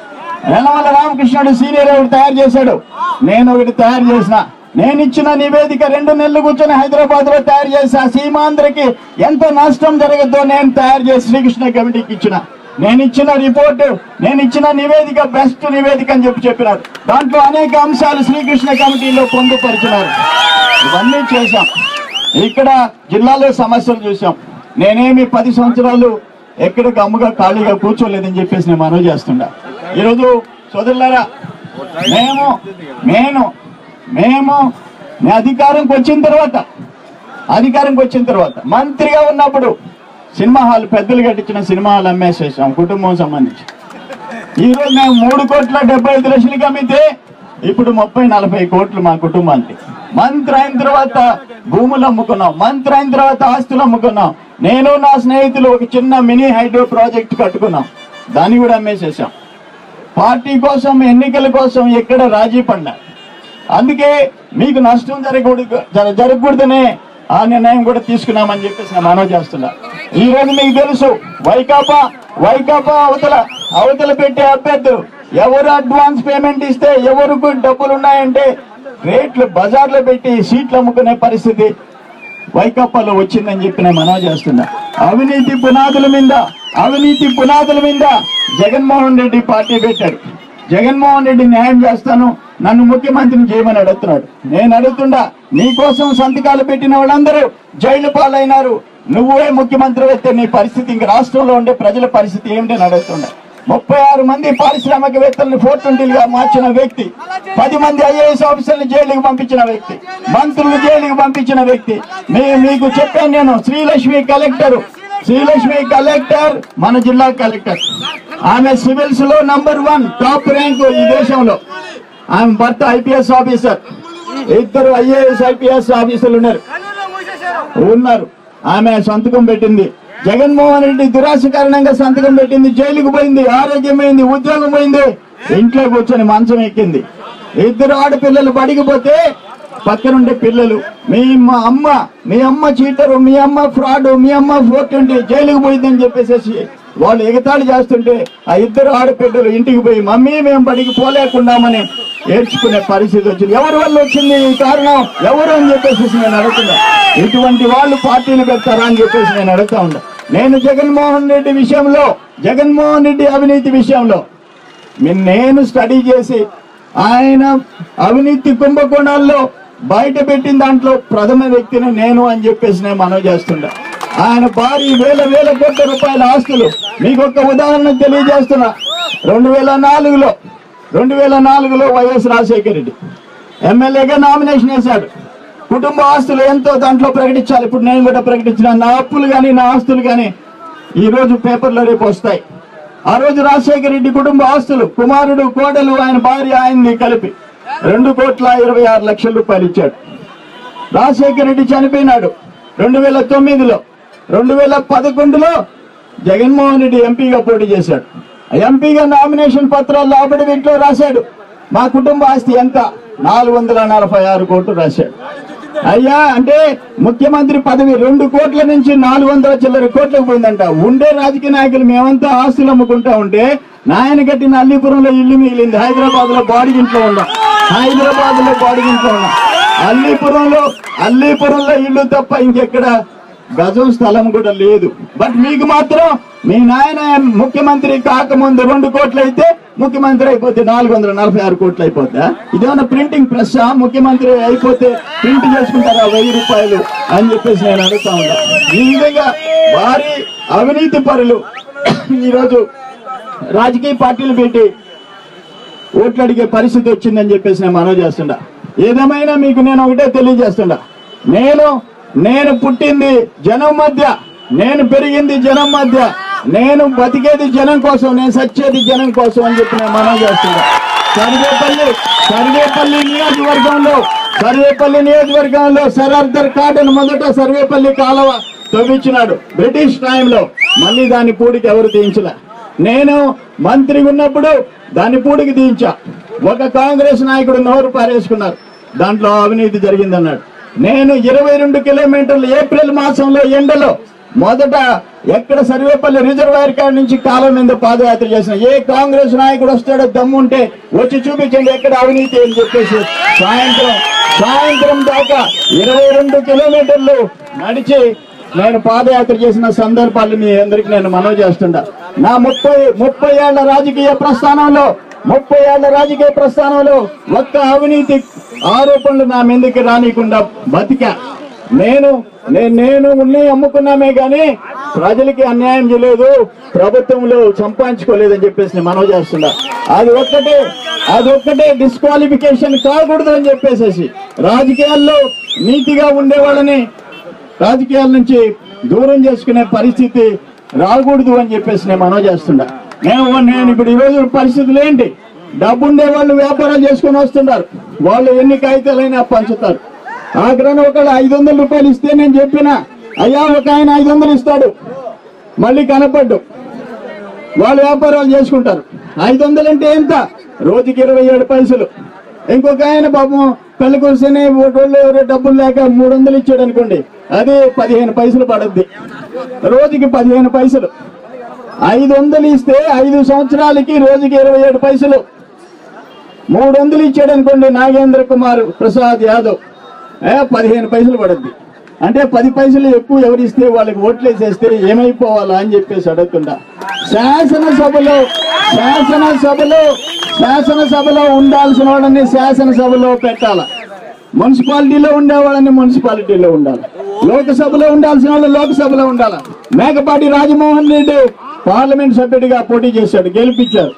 యనమల రామకృష్ణుడు సీనియర్ ఒకటి తయారు చేశాడు, నేను ఒకటి తయారు చేసిన. నేను ఇచ్చిన నివేదిక 2 నెలలు కూర్చొని హైదరాబాద్ లో తయారు చేసా. సీమాంధ్రకి ఎంత నష్టం జరగద్దో నేను తయారు చేసి శ్రీకృష్ణ కమిటీకి ఇచ్చిన. నేను ఇచ్చిన రిపోర్టు, నేను ఇచ్చిన నివేదిక బెస్ట్ నివేదిక అని చెప్పినారు. దాంట్లో అనేక అంశాలు శ్రీకృష్ణ కమిటీలో పొందుపరిచినారు. ఇవన్నీ చేశాం. ఇక్కడ జిల్లాలో సమస్యలు చూసాం. నేనేమి 10 సంవత్సరాలు ఎక్కడ గమ్ముగా ఖాళీగా కూర్చోలేదని చెప్పేసి నేను మనవి చేస్తున్నా. ఈరోజు సోదరులారా, మేము అధికారంకి వచ్చిన తర్వాత మంత్రిగా ఉన్నప్పుడు సినిమా హాల్ పెద్దలు కట్టించిన సినిమా హాల్ అమ్మేసేసాం కుటుంబం సంబంధించి. ఈరోజు మేము 3,75,00,000 అమ్మితే ఇప్పుడు 30-40 కోట్లు మా కుటుంబానికి. మంత్రి అయిన తర్వాత భూములు అమ్ముకున్నాం, మంత్రి అయిన తర్వాత ఆస్తులు అమ్ముకున్నాం. నేను నా స్నేహితులు ఒక చిన్న మినీ హైడ్రో ప్రాజెక్ట్ కట్టుకున్నాం, దాన్ని కూడా అమ్మేసేసాం. పార్టీ కోసం ఎన్నికల కోసం ఎక్కడ రాజీ పడ్డా. అందుకే మీకు నష్టం జరగకూడదనే ఆ నిర్ణయం కూడా తీసుకున్నామని చెప్పేసి నేను మనవి చేస్తున్నా. ఈ రోజు మీకు తెలుసు వైకాపా అవతల పెట్టే అభ్యర్థులు ఎవరు అడ్వాన్స్ పేమెంట్ ఇస్తే ఎవరికి డబ్బులు ఉన్నాయంటే రేట్లు బజార్లో పెట్టి సీట్లు అమ్ముకునే పరిస్థితి వైకాపాలో వచ్చిందని చెప్పి నేను మనవి చేస్తున్నా. అవినీతి పునాదుల మీద జగన్మోహన్ రెడ్డి పార్టీ పెట్టాడు. జగన్మోహన్ రెడ్డి న్యాయం చేస్తాను, నన్ను ముఖ్యమంత్రిని చేయమని అడుగుతున్నాడు. నేను అడుగుతుండా, నీకోసం సంతకాలు పెట్టిన వాళ్ళందరూ జైలు పాలైనారు. నువ్వే ముఖ్యమంత్రి అయితే నీ పరిస్థితి, ఇంక రాష్ట్రంలో ఉండే ప్రజల పరిస్థితి ఏమిటి అని అడుగుతుండా. 36 మంది పారిశ్రామికవేత్తలను 420గా మార్చిన వ్యక్తి, 10 మంది IAS ఆఫీసర్లు జైలుకి పంపించిన వ్యక్తి, మంత్రులు జైలుకి పంపించిన వ్యక్తి. మీకు చెప్పాను నేను, శ్రీలక్ష్మి కలెక్టర్ మన జిల్లా కలెక్టర్. ఆమె సివిల్స్ లో నంబర్ 1 టాప్ ర్యాంకు ఈ దేశంలో. ఆమె భర్త IPS ఆఫీసర్, 2 IAS IPS ఆఫీసర్లు ఉన్నారు. ఆమె సంతకం పెట్టింది. జగన్మోహన్ రెడ్డి దురాశ కారణంగా సంతకం పెట్టింది, జైలుకు పోయింది, ఆరోగ్యం పోయింది, ఉద్యోగం పోయింది, ఇంట్లో కూర్చొని మంచం ఎక్కింది. 2 ఆడపిల్లలు బడిగిపోతే పక్కనుండే పిల్లలు మీ అమ్మ చీటరు, మీ అమ్మ ఫ్రాడ్, మీ అమ్మ 420 జైలుకు పోయిందని చెప్పేసి వాళ్ళు ఎగతాళి చేస్తుంటే ఆ 2 ఆడపిల్లలు ఇంటికి పోయి మమ్మీ మేము బడికి పోలేకున్నామని ఏడ్చుకునే పరిస్థితి వచ్చింది. ఎవరి వల్ల వచ్చింది ఈ కారణం ఎవరు అని చెప్పేసి నేను అడుగుతున్నా. ఇటువంటి వాళ్ళు పార్టీని పెడతారా అని చెప్పేసి నేను అడుగుతా ఉన్నా. నేను జగన్మోహన్ రెడ్డి అవినీతి విషయంలో నేను స్టడీ చేసి ఆయన అవినీతి కుంభకోణాల్లో బయట పెట్టిన దాంట్లో ప్రథమ వ్యక్తిని నేను అని చెప్పేసి నేను మనవి చేస్తున్నా. ఆయన భారీ వేల కోట్ల రూపాయల ఆస్తులు. మీకు ఒక ఉదాహరణ తెలియజేస్తున్నా. 2004లో వైఎస్ రాజశేఖర రెడ్డి ఎమ్మెల్యేగా నామినేషన్ వేశాడు. కుటుంబ ఆస్తులు ఎంతో దాంట్లో ప్రకటించాలి. ఇప్పుడు నేను కూడా ప్రకటించిన నా అప్పులు కానీ నా ఆస్తులు కానీ ఈ రోజు పేపర్లో రేపు వస్తాయి. ఆ రోజు రాజశేఖర రెడ్డి కుటుంబ ఆస్తులు కుమారుడు కోడలు ఆయన భార్య ఆయన్ని కలిపి 2,26,00,000 రూపాయలు ఇచ్చాడు. రాజశేఖర రెడ్డి చనిపోయినాడు 2009లో. 2011లో జగన్మోహన్ రెడ్డి ఎంపీగా పోటీ చేశాడు. ఎంపీగా నామినేషన్ పత్రాల్లో అఫిడవిట్లో రాశాడు మా కుటుంబ ఆస్తి ఎంత 446 కోట్లు రాశాడు. అయ్యా అంటే ముఖ్యమంత్రి పదవి 2 కోట్ల నుంచి 400 చిల్లర కోట్లకు పోయిందంట. ఉండే రాజకీయ నాయకులు మేమంతా ఆస్తులు అమ్ముకుంటా ఉంటే నాయన కట్టిన అల్లీపురంలో ఇల్లు మిగిలింది. హైదరాబాద్ లో బాడిగింట్లో ఉన్నాం. అల్లీపురంలో ఇల్లు తప్ప ఇంకెక్కడ గజం స్థలం కూడా లేదు. బట్ మీకు మాత్రం మీ నాయన ముఖ్యమంత్రి కాకముందు 2 కోట్లు అయితే ముఖ్యమంత్రి అయిపోతే 446 కోట్లు అయిపోతా? ఇదేమన్నా ప్రింటింగ్ ప్రెస్? ముఖ్యమంత్రి అయిపోతే ప్రింట్ చేసుకుంటారా 1000 రూపాయలు అని చెప్పేసి నేను అడుగుతా ఉంటా. ఈ విధంగా భారీ అవినీతి పరులు ఈరోజు రాజకీయ పార్టీలు పెట్టి ఓట్లు అడిగే పరిస్థితి వచ్చిందని చెప్పేసి నేను మనవి చేస్తుండా. ఏదేమైనా మీకు నేను ఒకటే తెలియజేస్తుండా, నేను పుట్టింది జనం మధ్య, నేను పెరిగింది జనం మధ్య, నేను బతికేది జనం కోసం, నేను సచ్చేది జనం కోసం అని చెప్పి నేను మనవి చేస్తున్నా. సర్వేపల్లి నియోజకవర్గంలో సరార్దర్ కాటన్ మొదట సర్వేపల్లి కాలువ తవ్వించినాడు బ్రిటిష్ టైంలో. మళ్ళీ దాని పూడికి ఎవరు తీయించలే. నేను మంత్రి ఉన్నప్పుడు దాన్ని పూడికి తీయించా. ఒక కాంగ్రెస్ నాయకుడు నోరు పారేసుకున్నారు, దాంట్లో అవినీతి జరిగిందన్నాడు. నేను 22 కిలోమీటర్లు ఏప్రిల్ మాసంలో ఎండలో మొదట ఎక్కడ సర్వేపల్లి రిజర్వాయర్ కాడ నుంచి కాలం మీద పాదయాత్ర చేసిన. ఏ కాంగ్రెస్ నాయకుడు వస్తాడో దమ్ముంటే వచ్చి చూపించండి ఎక్కడ అవినీతి అని చెప్పేసి సాయంత్రం దాకా 22 కిలోమీటర్లు నడిచి నేను పాదయాత్ర చేసిన సందర్భాలు మీ అందరికి నేను మనవి చేస్తుంటా. నా 30 ఏళ్ల రాజకీయ ప్రస్థానంలో ఒక్క అవినీతి ఆరోపణలు నా మీదకి రానికుండా బతికా. నేను ఉన్ని అమ్ముకున్నామే గాని ప్రజలకి అన్యాయం చేయలేదు, ప్రభుత్వంలో సంపాదించుకోలేదని చెప్పేసి నేను మనవి చేస్తున్నా. అది ఒక్కటే డిస్క్వాలిఫికేషన్ కాకూడదు అని చెప్పేసి రాజకీయాల్లో నీతిగా ఉండే వాళ్ళని రాజకీయాల నుంచి దూరం చేసుకునే పరిస్థితి రాకూడదు అని చెప్పేసి నేను మనవి చేస్తున్నా. నేను ఇప్పుడు ఈరోజు పరిస్థితులు ఏంటి? డబ్బుండే వాళ్ళు వ్యాపారాలు చేసుకుని వస్తున్నారు. వాళ్ళు ఎన్ని కాగితాలైనా పంచుతారు. ఆఖరణ ఒకళ్ళు 500 రూపాయలు ఇస్తే నేను చెప్పిన అయ్యా ఒక ఆయన 500 ఇస్తాడు, మళ్ళీ కనపడ్డు. వాళ్ళు వ్యాపారాలు చేసుకుంటారు. 500 అంటే ఎంత? రోజుకి 27 పైసలు. ఇంకొక ఆయన పాపం పెళ్లి కూర్చొని వాళ్ళు ఎవరో డబ్బులు లేక 300 ఇచ్చాడు అనుకోండి, అది 15 పైసలు పడుద్ది. రోజుకి 15 పైసలు. 500 ఇస్తే 5 సంవత్సరాలకి రోజుకి 27 పైసలు. 300 ఇచ్చాడు అనుకోండి నాగేంద్ర కుమార్ ప్రసాద్ యాదవ్, 15 పైసలు పడుద్ది. అంటే 10 పైసలు ఎక్కువ ఎవరిస్తే వాళ్ళకి ఓట్లేసేస్తే ఏమైపోవాలా అని చెప్పేసి అడుగుతుండా. శాసనసభలో ఉండాల్సిన వాళ్ళని శాసనసభలో పెట్టాల, మున్సిపాలిటీలో ఉండేవాళ్ళని మున్సిపాలిటీలో ఉండాలి, లోకసభలో ఉండాల్సిన వాళ్ళు లోకసభలో ఉండాలి. మేకపాటి రాజమోహన్ రెడ్డి పార్లమెంట్ సభ్యుడిగా పోటీ చేశాడు, గెలిపించారు.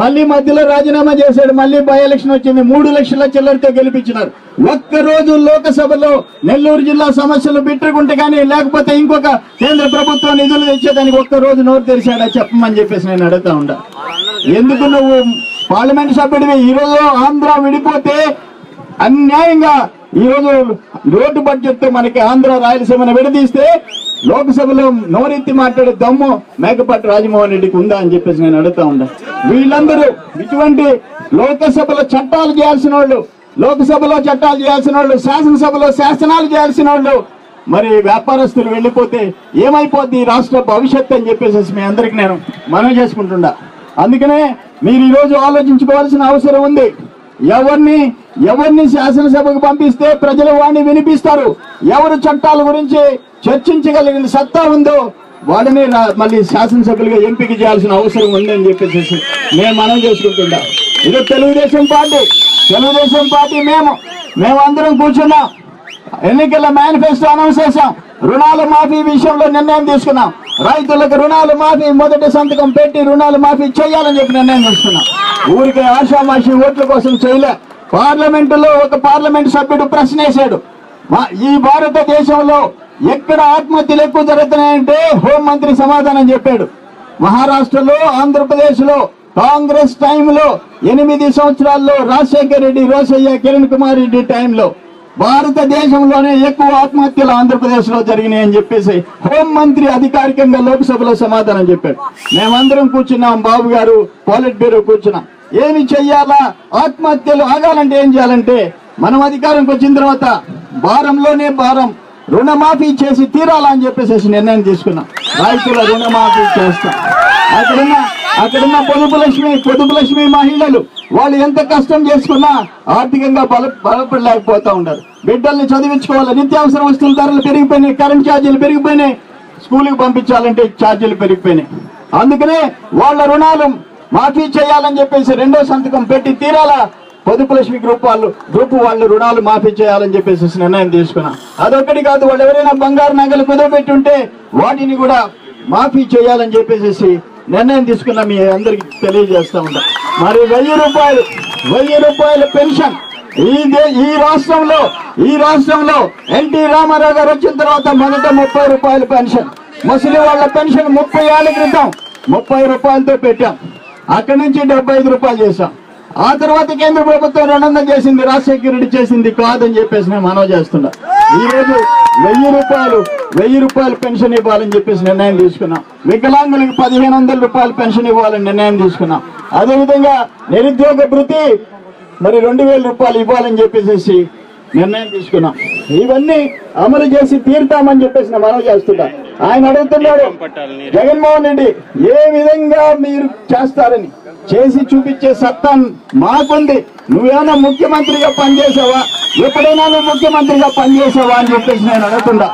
మళ్ళీ మధ్యలో రాజీనామా చేశాడు. మళ్ళీ బై ఎలక్షన్ వచ్చింది, 3 లక్షల చిల్లరతో గెలిపించినారు. ఒక్కరోజు లోకసభలో నెల్లూరు జిల్లా సమస్యలు బిట్టుకుంటే కానీ లేకపోతే ఇంకొక కేంద్ర ప్రభుత్వం నిధులు తెచ్చేదానికి ఒక్కరోజు నోరు తెరిచాడా చెప్పమని చెప్పేసి నేను అడుగుతా ఉండా. ఎందుకు నువ్వు పార్లమెంట్ సభ్యుడివి? ఈరోజు ఆంధ్ర విడిపోతే అన్యాయంగా ఈరోజు రోడ్డు బడ్జెట్ తో మనకి ఆంధ్ర రాయలసీమను విడదీస్తే లోక్సభలో నోరెత్తి మాట్లాడే దమ్ము మేకపాటి రాజమోహన్ రెడ్డికి ఉందా అని చెప్పేసి నేను అడుగుతా ఉండా. వీళ్ళందరూ ఇటువంటి లోకసభలో చట్టాలు చేయాల్సిన వాళ్ళు, లోకసభలో చట్టాలు చేయాల్సిన వాళ్ళు, శాసనసభలో శాసనాలు చేయాల్సిన వాళ్ళు మరి వ్యాపారస్తులు వెళ్ళిపోతే ఏమైపోద్ది ఈ రాష్ట్ర భవిష్యత్తు అని చెప్పేసి మీ అందరికి నేను మనవి చేసుకుంటుండా. అందుకనే మీరు ఈరోజు ఆలోచించుకోవాల్సిన అవసరం ఉంది. ఎవరిని శాసనసభకు పంపిస్తే ప్రజలు వాడిని వినిపిస్తారు, ఎవరు చట్టాల గురించి చర్చించగలిగిన సత్తా ఉందో వాడిని మళ్ళీ శాసనసభ్యులుగా ఎంపిక చేయాల్సిన అవసరం ఉంది అని చెప్పేసి నేను మనం చేసుకుంటున్నా. ఇది తెలుగుదేశం పార్టీ మేమందరం కూర్చున్నాం, ఎన్నికల మేనిఫెస్టో అనౌన్స్ చేశాం, రుణాల మాఫీ విషయంలో నిర్ణయం తీసుకున్నాం. రైతులకు రుణాలు మాఫీ మొదటి సంతకం పెట్టి రుణాలు మాఫీ చేయాలని చెప్పి నిర్ణయం తీసుకున్నాం. ఊరికే ఆషామాషి ఓట్ల కోసం చేయలే. పార్లమెంటులో ఒక పార్లమెంట్ సభ్యుడు ప్రశ్న వేశాడు, ఈ భారతదేశంలో ఎక్కడ ఆత్మహత్యలు ఎక్కువ జరుగుతున్నాయంటే హోంమంత్రి సమాధానం చెప్పాడు. మహారాష్ట్రలో, ఆంధ్రప్రదేశ్ లో కాంగ్రెస్ టైంలో 8 సంవత్సరాల్లో రాజశేఖర రెడ్డి, రోసయ్య, కిరణ్ కుమార్ రెడ్డి టైంలో భారతదేశంలోనే ఎక్కువ ఆత్మహత్యలు ఆంధ్రప్రదేశ్ లో జరిగినాయి అని చెప్పేసి హోంమంత్రి అధికారికంగా లోక్సభలో సమాధానం చెప్పాడు. మేమందరం కూర్చున్నాం, బాబు గారు పాలిట్ బ్యూరో కూర్చున్నాం. ఏమి చెయ్యాలా, ఆత్మహత్యలు ఆగాలంటే ఏం చేయాలంటే మనం అధికారంకి వచ్చిన తర్వాత భారంలోనే భారం రుణమాఫీ చేసి తీరాలని చెప్పేసి నిర్ణయం తీసుకున్నాం. రైతుల రుణమాఫీ చేస్తాం. అక్కడున్న పొదుపు లక్ష్మి మహిళలు వాళ్ళు ఎంత కష్టం చేసుకున్నా ఆర్థికంగా బలపడలేకపోతా ఉన్నారు. బిడ్డల్ని చదివించుకోవాలి, నిత్యావసర వస్తువుల ధరలు పెరిగిపోయినాయి, కరెంట్ ఛార్జీలు పెరిగిపోయినాయి, స్కూల్కి పంపించాలంటే ఛార్జీలు పెరిగిపోయినాయి. అందుకనే వాళ్ళ రుణాలు మాఫీ చేయాలని చెప్పేసి 2వ సంతకం పెట్టి తీరాలా పొదుపు లక్ష్మి గ్రూప్ వాళ్ళు రుణాలు మాఫీ చేయాలని చెప్పేసి నిర్ణయం తీసుకున్నాం. అదొక్కటి కాదు, వాళ్ళు ఎవరైనా బంగారు నగలు కుదవబెట్టి ఉంటే వాటిని కూడా మాఫీ చేయాలని చెప్పేసి నిర్ణయం తీసుకున్నా. మీ అందరికి తెలియజేస్తా ఉంటా. మరి 1000 రూపాయల పెన్షన్ ఈ రాష్ట్రంలో ఎన్టీ రామారావు గారు వచ్చిన తర్వాత మొదట 30 రూపాయల పెన్షన్, ముసలి వాళ్ళ పెన్షన్ 30 ఏళ్ల క్రితం 30 రూపాయలతో పెట్టాం. అక్కడి నుంచి 75 రూపాయలు చేశాం. ఆ తర్వాత కేంద్ర ప్రభుత్వం 200 చేసింది, రాజశేఖర రెడ్డి చేసింది కాదని చెప్పేసి నేను మనవి చేస్తున్నా. ఈ రోజు 1000 రూపాయల పెన్షన్ ఇవ్వాలని చెప్పేసి నిర్ణయం తీసుకున్నాం. వికలాంగులకు 1500 రూపాయల పెన్షన్ ఇవ్వాలని నిర్ణయం తీసుకున్నాం. అదేవిధంగా నిరుద్యోగ భృతి మరి 2000 రూపాయలు ఇవ్వాలని చెప్పేసి నిర్ణయం తీసుకున్నాం. ఇవన్నీ అమలు చేసి తీరుతామని చెప్పేసి నేను మనవి చేస్తున్నా. ఆయన అడుగుతున్నాడు, జగన్మోహన్ రెడ్డి ఏ విధంగా మీరు చేస్తారని, చేసి చూపించే సత్తా మాకుంది. నువ్వేమైనా ముఖ్యమంత్రిగా పనిచేసావా, ఎప్పుడైనా నువ్వు ముఖ్యమంత్రిగా పనిచేసావా అని చెప్పేసి నేను అడుగుతున్నా.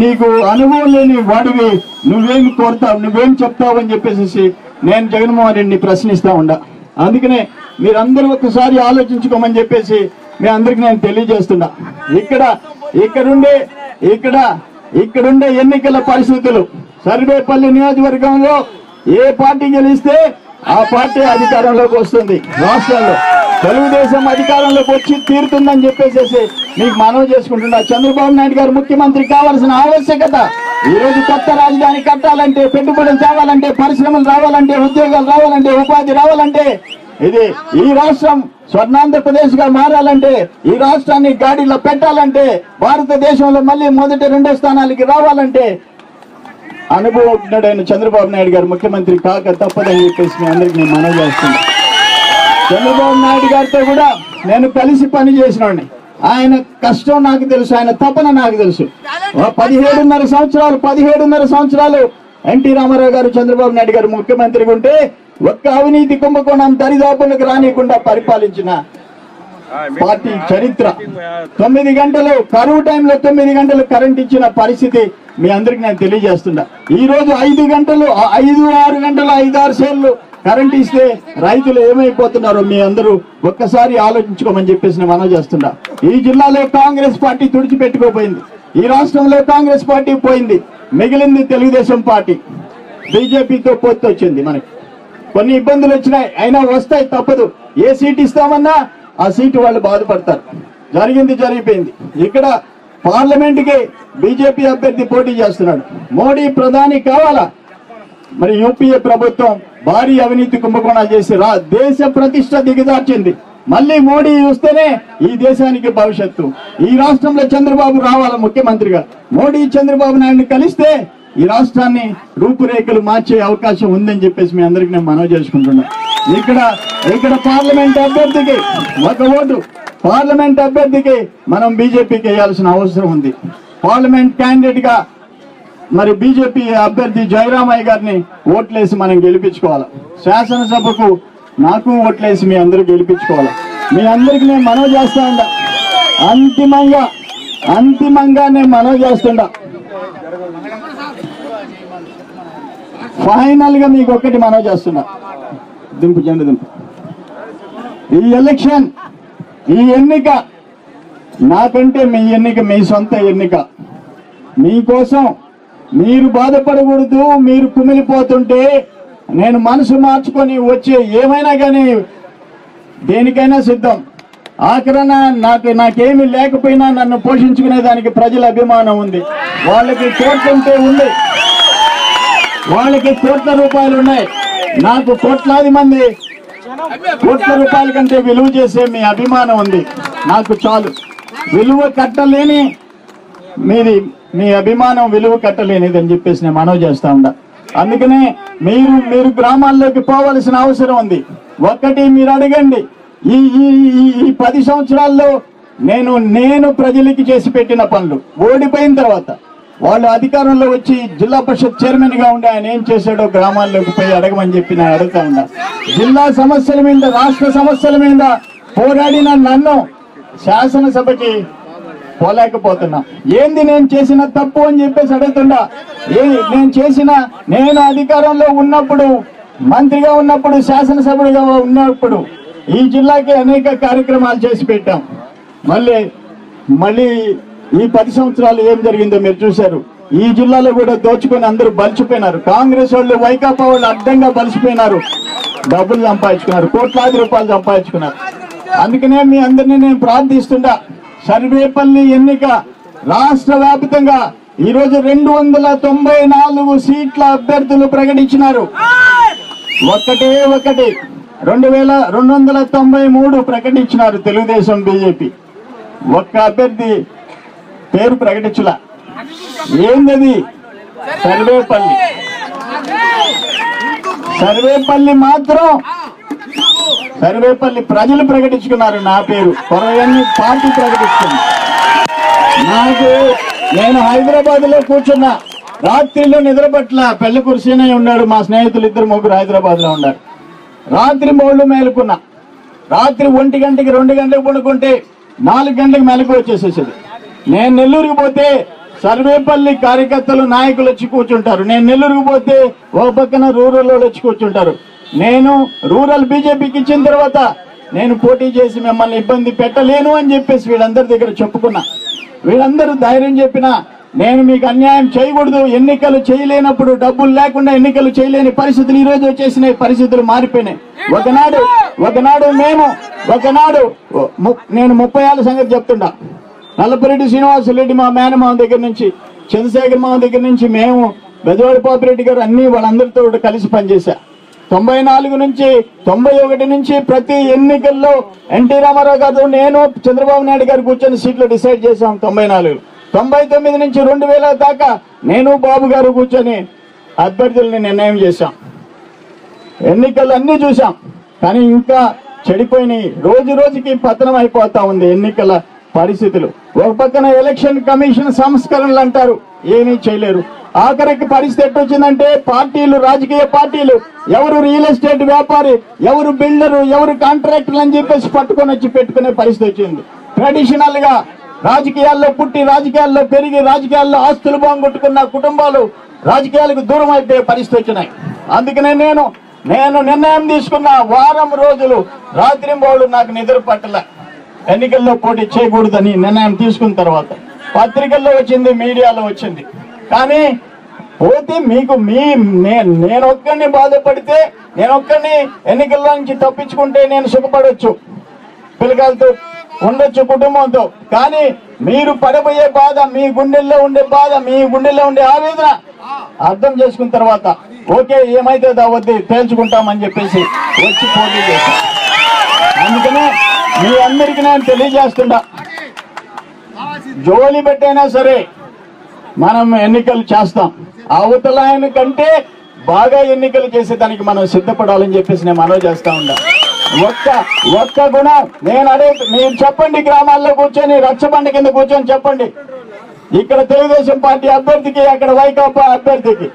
నీకు అనుభవం లేని వాడివి, నువ్వేమి కోరుతావు, నువ్వేం చెప్తావు అని చెప్పేసి నేను జగన్మోహన్ రెడ్డిని ప్రశ్నిస్తా ఉండా. అందుకనే మీరందరూ ఒకసారి ఆలోచించుకోమని చెప్పేసి మీ అందరికి నేను తెలియజేస్తున్నా. ఇక్కడుండే ఎన్నికల పరిస్థితులు, సర్వేపల్లి నియోజకవర్గంలో ఏ పార్టీ గెలిస్తే ఆ పార్టీ అధికారంలోకి వస్తుంది. రాష్ట్రంలో తెలుగుదేశం అధికారంలోకి వచ్చి తీరుతుందని చెప్పేసి మీకు మనవి చేసుకుంటున్నా. చంద్రబాబు నాయుడు గారు ముఖ్యమంత్రి కావాల్సిన ఆవశ్యకత ఈ రోజు కొత్త రాజధాని కట్టాలంటే, పెట్టుబడులు తేవాలంటే, పరిశ్రమలు రావాలంటే, ఉద్యోగాలు రావాలంటే, ఉపాధి రావాలంటే, ఈ రాష్ట్రం స్వర్ణాంధ్రప్రదేశ్ గా మారాలంటే, ఈ రాష్ట్రాన్ని గాడిలో పెట్టాలంటే, భారతదేశంలో మళ్ళీ మొదటి 2వ స్థానాలకి రావాలంటే అనుభవజ్ఞుడైన చంద్రబాబు నాయుడు గారు ముఖ్యమంత్రి కాక తప్పదని చెప్పేసి మీ అందరికి నేను మనవి చేస్తున్నా. చంద్రబాబు నాయుడు గారితో కూడా నేను కలిసి పని చేసినోడిని. ఆయన కష్టం నాకు తెలుసు, ఆయన తపన నాకు తెలుసు. 17.5 సంవత్సరాలు ఎన్టీ రామారావు గారు, చంద్రబాబు నాయుడు గారు ముఖ్యమంత్రిగా ఉంటే ఒక్క అవినీతి కుంభకోణం దరిదాపులకు రానికుండా పరిపాలించిన పార్టీ చరిత్ర. 9 గంటలు కరువు టైంలో 9 గంటలు కరెంట్ ఇచ్చిన పరిస్థితి మీ అందరికి నేను తెలియజేస్తున్నా. ఈ రోజు 5 గంటలు 5-6 గంటలు 5-6 సేర్లు కరెంట్ ఇస్తే రైతులు ఏమైపోతున్నారో మీ అందరూ ఒక్కసారి ఆలోచించుకోమని చెప్పేసి నేను మనవి చేస్తున్నా. ఈ జిల్లాలో కాంగ్రెస్ పార్టీ తుడిచిపెట్టుకోపోయింది, ఈ రాష్ట్రంలో కాంగ్రెస్ పార్టీ పోయింది, మిగిలింది తెలుగుదేశం పార్టీ. బీజేపీతో పొత్తు వచ్చింది. మనకి కొన్ని ఇబ్బందులు వచ్చినాయి, అయినా వస్తాయి, తప్పదు. ఏ సీట్ ఇస్తామన్నా ఆ సీటు వాళ్ళు బాధపడతారు. జరిగిపోయింది. ఇక్కడ పార్లమెంట్ కి బీజేపీ అభ్యర్థి పోటీ చేస్తున్నాడు. మోడీ ప్రధాని కావాలా? మరి యూపీఏ ప్రభుత్వం భారీ అవినీతి కుంభకోణాలు చేసి దేశ ప్రతిష్ట దిగజార్చింది. మళ్ళీ మోడీ వస్తేనే ఈ దేశానికి భవిష్యత్తు. ఈ రాష్ట్రంలో చంద్రబాబు రావాల ముఖ్యమంత్రిగా. మోడీ చంద్రబాబు నాయుడిని కలిస్తే ఈ రాష్ట్రాన్ని రూపురేఖలు మార్చే అవకాశం ఉందని చెప్పేసి మీ అందరికి నేను మనవి చేసుకుంటున్నా. ఇక్కడ పార్లమెంట్ అభ్యర్థికి 1 ఓటు, పార్లమెంట్ అభ్యర్థికి మనం బీజేపీకి వేయాల్సిన అవసరం ఉంది. పార్లమెంట్ క్యాండిడేట్ గా మరి బీజేపీ అభ్యర్థి జయరామయ్య గారిని ఓట్లేసి మనం గెలిపించుకోవాలి. శాసనసభకు నాకు ఓట్లేసి మీ అందరూ గెలిపించుకోవాలి. మీ అందరికి నేను మనవి చేస్తా ఉండా. అంతిమంగా నేను మనవి చేస్తుండా. ఫైనల్ గా మీకు ఒక్కటి మనవి చేస్తున్నా. జెండు దింపు. ఈ ఎలక్షన్, ఈ ఎన్నిక నాకంటే మీ ఎన్నిక మీ సొంత ఎన్నిక. మీకోసం మీరు బాధపడకూడదు, మీరు కుమిలిపోతుంటే నేను మనసు మార్చుకొని వచ్చే ఏమైనా కానీ దేనికైనా సిద్ధం. ఆఖరణ నాకేమీ లేకపోయినా నన్ను పోషించుకునే దానికి ప్రజల అభిమానం ఉంది. వాళ్ళకి కోట్లంటే ఉంది, వాళ్ళకి కోట్ల రూపాయలు ఉన్నాయి. నాకు కోట్లాది మంది కోట్ల రూపాయల కంటే విలువ చేసే మీ అభిమానం ఉంది. నాకు చాలు. విలువ కట్టలేని మీ అభిమానం విలువ కట్టలేనిది అని చెప్పేసి నేను మనవి చేస్తా ఉండా. అందుకనే మీరు గ్రామాల్లోకి పోవలసిన అవసరం ఉంది. ఒక్కటి మీరు అడగండి, ఈ 10 సంవత్సరాల్లో నేను ప్రజలకి చేసి పెట్టిన పనులు, ఓడిపోయిన తర్వాత వాళ్ళు అధికారంలో వచ్చి జిల్లా పరిషత్ చైర్మన్ గా ఉండి ఆయన ఏం చేశాడో గ్రామాల్లోకి పోయి అడగమని చెప్పి నేను అడుగుతా ఉన్నా. జిల్లా సమస్యల మీద, రాష్ట్ర సమస్యల మీద పోరాడిన నన్ను శాసనసభకి పోలేకపోతున్నా. ఏంది నేను చేసిన తప్పు అని చెప్పేసి అడుగుతుండా. నేను అధికారంలో ఉన్నప్పుడు, మంత్రిగా ఉన్నప్పుడు, శాసనసభ్యుడిగా ఉన్నప్పుడు ఈ జిల్లాకి అనేక కార్యక్రమాలు చేసి పెట్టాం. మళ్ళీ ఈ 10 సంవత్సరాలు ఏం జరిగిందో మీరు చూశారు. ఈ జిల్లాలో కూడా దోచుకొని అందరూ బలిచిపోయినారు. కాంగ్రెస్ వాళ్ళు, వైకాపా వాళ్ళు అడ్డంగా బలిచిపోయినారు, డబ్బులు సంపాదించుకున్నారు, కోట్లాది రూపాయలు సంపాదించుకున్నారు. అందుకనే మీ అందరినీ నేను ప్రార్థిస్తుండా, సర్వేపల్లి ఎన్నిక రాష్ట్ర వ్యాప్తంగా ఈరోజు 294 సీట్ల అభ్యర్థులు ప్రకటించినారు. ఒకటి 2293 ప్రకటించినారు తెలుగుదేశం, బీజేపీ. ఒక్క అభ్యర్థి పేరు ప్రకటించలా. ఏందది? సర్వేపల్లి మాత్రం సర్వేపల్లి ప్రజలు ప్రకటించుకున్నారు నా పేరు. కొరవన్నీ పార్టీ ప్రకటిస్తుంది. నేను హైదరాబాద్ లో కూర్చున్నా, రాత్రిలో నిద్రపట్ల. పెళ్లికూరు సీనయ్య ఉన్నాడు, మా స్నేహితులు 2-3 హైదరాబాద్ లో ఉన్నారు. రాత్రి 3 మేలుకున్నా. రాత్రి 1 గంటకి 2 గంటలకు పడుకుంటే 4 గంటలకు మెలకు వచ్చేసేసేది. నేను నెల్లూరుకు పోతే సర్వేపల్లి కార్యకర్తలు, నాయకులు వచ్చి కూర్చుంటారు. నేను నెల్లూరుకు పోతే ఒక పక్కన రూరల్ వాళ్ళు వచ్చి కూర్చుంటారు. నేను రూరల్ బీజేపీకి ఇచ్చిన తర్వాత నేను పోటీ చేసి మిమ్మల్ని ఇబ్బంది పెట్టలేను అని చెప్పేసి వీళ్ళందరి దగ్గర చెప్పుకున్నా. వీళ్ళందరూ ధైర్యం చెప్పినా నేను మీకు అన్యాయం చేయకూడదు. ఎన్నికలు చేయలేనప్పుడు, డబ్బులు లేకుండా ఎన్నికలు చేయలేని పరిస్థితులు ఈ రోజు వచ్చేసినాయి. పరిస్థితులు మారిపోయినాయి. ఒకనాడు నేను 30 ఏళ్ల సంగతి చెప్తుండా. నల్లపురెడ్డి శ్రీనివాసరెడ్డి మా మేనమామ దగ్గర నుంచి, చంద్రశేఖర్ మామ దగ్గర నుంచి, మేము బెజవాడ పాపిరెడ్డి గారు అన్ని వాళ్ళందరితో కలిసి పనిచేశా. 94 నుంచి 91 నుంచి ప్రతి ఎన్నికల్లో ఎన్టీ రామారావు గారు, నేను, చంద్రబాబు నాయుడు గారు కూర్చొని సీట్లు డిసైడ్ చేశాం. 94, 99 నుంచి 2000 దాకా నేను, బాబు గారు కూర్చొని అభ్యర్థుల్ని నిర్ణయం చేశాం. ఎన్నికలు అన్ని చూసాం, కానీ ఇంకా చెడిపోయినాయి. రోజు రోజుకి పతనం అయిపోతా ఉంది ఎన్నికల పరిస్థితులు. ఒక పక్కన ఎలక్షన్ కమిషన్ సంస్కరణలు అంటారు, ఏమీ చేయలేరు. ఆఖరికి పరిస్థితి ఎట్టొచ్చిందంటే పార్టీలు, రాజకీయ పార్టీలు, ఎవరు రియల్ ఎస్టేట్ వ్యాపారి, ఎవరు బిల్డరు, ఎవరు కాంట్రాక్టర్లు అని చెప్పేసి పట్టుకొని వచ్చి పెట్టుకునే పరిస్థితి వచ్చింది. ట్రెడిషనల్ గా రాజకీయాల్లో పుట్టి, రాజకీయాల్లో పెరిగి, రాజకీయాల్లో ఆస్తులు బాగుంటుకున్న కుటుంబాలు రాజకీయాలకు దూరం అయిపోయే పరిస్థితి వచ్చినాయి. అందుకనే నేను నిర్ణయం తీసుకున్న. వారం రోజులు రాత్రింబోళ్ళు నాకు నిద్ర పట్టలే. ఎన్నికల్లో పోటీ చేయకూడదని నిర్ణయం తీసుకున్న తర్వాత పత్రికల్లో వచ్చింది, మీడియాలో వచ్చింది. కానీ పోతే మీకు నేనొక్కడిని బాధపడితే, నేనొక్కడిని ఎన్నికల్లో నుంచి తప్పించుకుంటే నేను సుఖపడవచ్చు, పిల్లకాయలతో ఉండొచ్చు, కుటుంబంతో. కానీ మీరు పడబోయే బాధ, మీ గుండెల్లో ఉండే బాధ, మీ గుండెల్లో ఉండే ఆవేదన అర్థం చేసుకున్న తర్వాత ఓకే ఏమైతే దావద్ది తేల్చుకుంటామని చెప్పేసి వచ్చి పోటీ చేశాం. అందుకనే మీ అందరికీ నేను తెలియజేస్తున్నా, జోలి పెట్టైనా సరే మనం ఎన్నికలు చేస్తాం. అవతల ఆయన కంటే బాగా ఎన్నికలు చేసేదానికి మనం సిద్ధపడాలని చెప్పేసి నేను మనవి చేస్తా ఉన్నా. ఒక్క గుణం నేను మీరు చెప్పండి, గ్రామాల్లో కూర్చొని రచ్చబండ కింద కూర్చొని చెప్పండి, ఇక్కడ తెలుగుదేశం పార్టీ అభ్యర్థికి, అక్కడ వైకాపా అభ్యర్థికి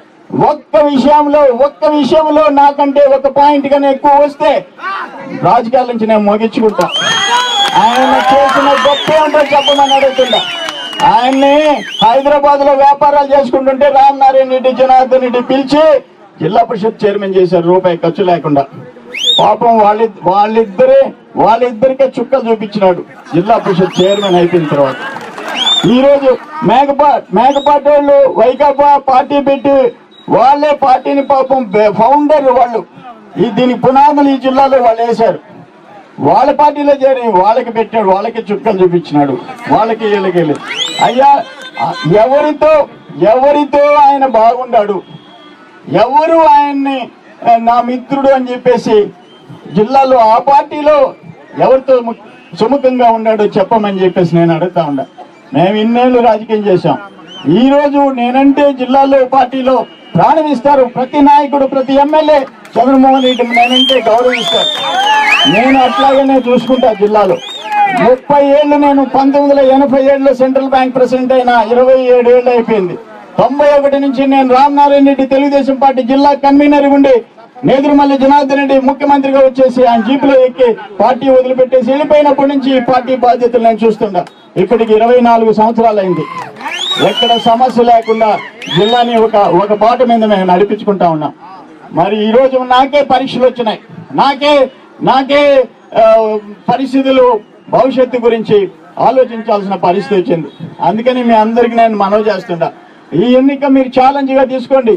ఒక్క విషయంలో నాకంటే ఒక పాయింట్ గానే ఎక్కువ వస్తే రాజకీయాల నుంచి నేను ముగించుకుంటా. ఆయన చేసిన గొప్ప ఏంటో చెప్పమని అడుగుతుందా. ఆయన్ని హైదరాబాద్ లో వ్యాపారాలు చేసుకుంటుంటే రామనారాయణ రెడ్డి, జనార్దన్ రెడ్డి పిలిచి జిల్లా పరిషత్ చైర్మన్ చేశారు, రూపాయి ఖర్చు లేకుండా. పాపం వాళ్ళిద్దరికే చుక్కలు చూపించినాడు జిల్లా పరిషత్ చైర్మన్ అయిపోయిన తర్వాత. ఈ రోజు మేకపాటి వాళ్ళు వైకాపా పార్టీ పెట్టి వాళ్ళే పార్టీని పాపం ఫౌండర్ వాళ్ళు, దీని పునాదులు ఈ జిల్లాలో వాళ్ళు వేశారు. వాళ్ళ పార్టీలో చేరి వాళ్ళకి పెట్టాడు, వాళ్ళకి చుక్కలు చూపించినాడు, వాళ్ళకి వీళ్ళకి. అయ్యా ఎవరితో ఆయన బాగుండాడు, ఎవరు ఆయన్ని నా మిత్రుడు అని చెప్పేసి జిల్లాలో ఆ పార్టీలో ఎవరితో సుముఖంగా ఉన్నాడో చెప్పమని చెప్పేసి నేను అడుగుతా ఉన్నా. మేము ఇన్నేళ్లు రాజకీయం చేశాం. ఈ రోజు నేనంటే జిల్లాలో పార్టీలో ప్రాణం ఇస్తారు. ప్రతి నాయకుడు, ప్రతి ఎమ్మెల్యే చంద్రమోహన్ రెడ్డి నేనంటే గౌరవిస్తారు. నేను అట్లాగనే చూసుకుంటా. జిల్లాలో 30 ఏళ్ళు, నేను 1987లో సెంట్రల్ బ్యాంక్ ప్రెసిడెంట్ అయినా, 27 ఏళ్ళు అయిపోయింది. 91 నుంచి నేను రామనారాయణ రెడ్డి తెలుగుదేశం పార్టీ జిల్లా కన్వీనర్ ఉండి నేదురుమల్లి జనార్దన్ రెడ్డి ముఖ్యమంత్రిగా వచ్చేసి ఆయన జీపులో ఎక్కి పార్టీ వదిలిపెట్టేసి వెళ్ళిపోయినప్పటి నుంచి ఈ పార్టీ బాధ్యతలు నేను చూస్తున్నా. ఇప్పటికి 24 సంవత్సరాలు అయింది. ఎక్కడ సమస్య లేకుండా జిల్లాని ఒక బాట మీద మేము నడిపించుకుంటా ఉన్నాం. మరి ఈ రోజు నాకే పరీక్షలు వచ్చినాయి, నాకే పరిస్థితులు, భవిష్యత్తు గురించి ఆలోచించాల్సిన పరిస్థితి వచ్చింది. అందుకని మీ అందరికి నేను మనవి చేస్తున్నా, ఈ ఎన్నిక మీరు ఛాలెంజ్ గా తీసుకోండి.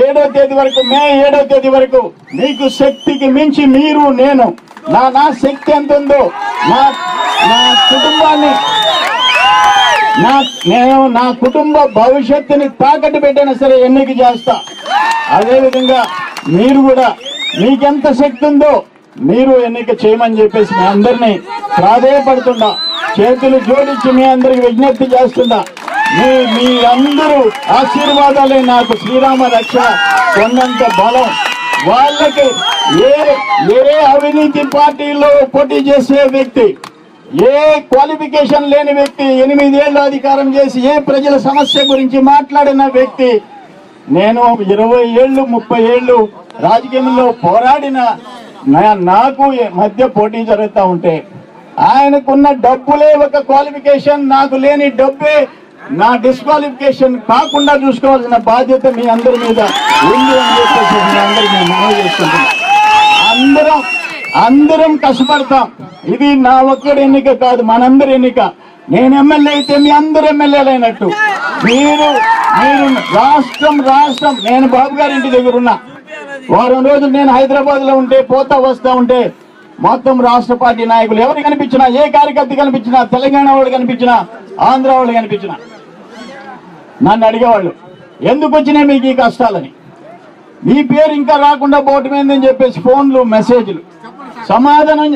7వ తేదీ వరకు, మే 7వ తేదీ వరకు మీకు శక్తికి మించి మీరు, నేను నా శక్తి ఎంత ఉందో నా కుటుంబాన్ని, నేను నా కుటుంబ భవిష్యత్తుని తాకట్టు పెట్టైనా సరే ఎన్నిక చేస్తా. అదేవిధంగా మీరు కూడా మీకెంత శక్తి ఉందో మీరు ఎన్నిక చేయమని చెప్పేసి మీ అందరినీ ప్రాధేయపడుతున్నా, చేతులు జోడించి మీ అందరికి విజ్ఞప్తి చేస్తున్నా. మీ అందరూ ఆశీర్వాదాలే నాకు శ్రీరామ రక్ష కొండంత బలం. వాళ్ళకి ఏ అవినీతి పార్టీలో పోటీ చేసే వ్యక్తి, ఏ క్వాలిఫికేషన్ లేని వ్యక్తి, 8 ఏళ్ళు అధికారం చేసి ఏ ప్రజల సమస్య గురించి మాట్లాడిన వ్యక్తి, నేను 20 ఏళ్ళు 30 ఏళ్ళు రాజకీయంలో పోరాడిన నాకు మధ్య పోటీ జరుగుతూ ఉంటే ఆయనకున్న డబ్బులే ఒక క్వాలిఫికేషన్, నాకు లేని డబ్బే నా డిస్క్వాలిఫికేషన్ కాకుండా చూసుకోవాల్సిన బాధ్యత మీ అందరి మీద ఉంది అని చెప్పేసి మీ అందరికి నేను మనవి చేసుకుంటున్నాను. అందరం కష్టపడతాం. ఇది నా ఒక్కడి ఎన్నిక కాదు, మనందరి ఎన్నిక. నేను ఎమ్మెల్యే అయితే మీ అందరు ఎమ్మెల్యేలు అయినట్టు. మీరు రాష్ట్రం నేను బాబు గారి ఇంటి దగ్గర ఉన్నా. వారం రోజులు నేను హైదరాబాద్ లో ఉంటే, వస్తా ఉంటే మొత్తం రాష్ట్ర పార్టీ నాయకులు ఎవరు కనిపించినా, ఏ కార్యకర్త కనిపించినా, తెలంగాణ వాళ్ళు కనిపించినా, ఆంధ్ర వాళ్ళు కనిపించినా నన్ను అడిగేవాళ్ళు, ఎందుకు వచ్చినాయి మీకు ఈ కష్టాలని, మీ పేరు ఇంకా రాకుండా పోవటమేందని చెప్పేసి ఫోన్లు, మెసేజ్లు. సమాధానం,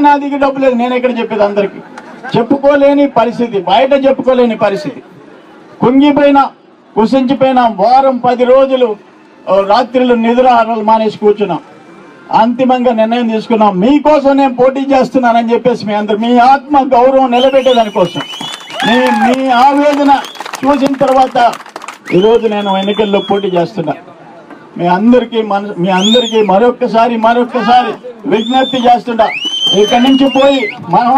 నా దగ్గర డబ్బు లేదు. నేను ఎక్కడ చెప్పేది, అందరికి చెప్పుకోలేని పరిస్థితి, బయట చెప్పుకోలేని పరిస్థితి. కుంగిపోయినా, కుసించిపోయినా, వారం 10 రోజులు రాత్రులు నిద్రాహారాలు మానేసి కూర్చున్నాం. అంతిమంగా నిర్ణయం తీసుకున్నాం, మీకోసం నేను పోటీ చేస్తున్నానని చెప్పేసి మీ అందరు, మీ ఆత్మ గౌరవం నిలబెట్టేదానికోసం, మీ ఆవేదన చూసిన తర్వాత ఈరోజు నేను ఎన్నికల్లో పోటీ చేస్తున్నా. మీ అందరికీ మరొక్కసారి విజ్ఞప్తి చేస్తుంటా. ఇక్కడి నుంచి పోయి మనం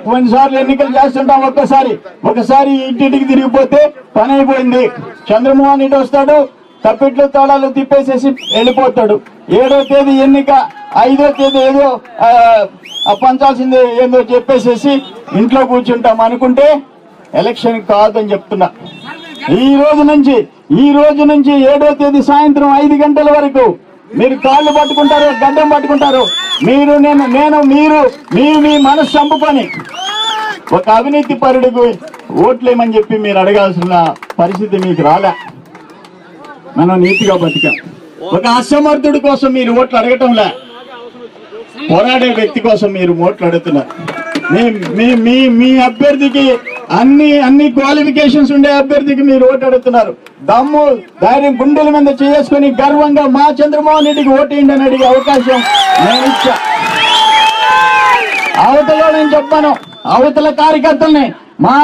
కొన్నిసార్లు ఎన్నికలు చేస్తుంటాం. ఒకసారి ఇంటింటికి తిరిగిపోతే పని అయిపోయింది. చంద్రమోహన్ రెడ్డి వస్తాడు, తప్పిట్లు తాళాలు తిప్పేసేసి వెళ్ళిపోతాడు. 7వ తేదీ ఎన్నిక, 5వ తేదీ ఏదో పంచాల్సింది ఏదో చెప్పేసేసి ఇంట్లో కూర్చుంటాం అనుకుంటే ఎలక్షన్ కాదని చెప్తున్నా. ఈ రోజు నుంచి 7వ తేదీ సాయంత్రం 5 గంటల వరకు మీరు కాళ్ళు పట్టుకుంటారు, గడ్డం పట్టుకుంటారు. మీరు మీ మనసు చంపుకొని ఒక అవినీతి పరుడికి ఓట్లేమని చెప్పి మీరు అడగాల్సిన పరిస్థితి మీకు రాలే. మనం నీతిగా బతికాం. ఒక అసమర్థుడి కోసం మీరు ఓట్లు అడగటంలే, పోరాడే వ్యక్తి కోసం మీరు ఓట్లు అడుగుతున్నారు. మీ అభ్యర్థికి అన్ని క్వాలిఫికేషన్స్ ఉండే అభ్యర్థికి మీరు ఓటు అడుగుతున్నారు. దమ్ము ధైర్యం గుండెల మీద చేసుకుని గర్వంగా మా చంద్రమోహన్ రెడ్డికి ఓటేయండి అని అడిగే అవకాశం నేను ఇచ్చా. అవతల నేను చెప్పాను, అవతల కార్యకర్తల్ని మా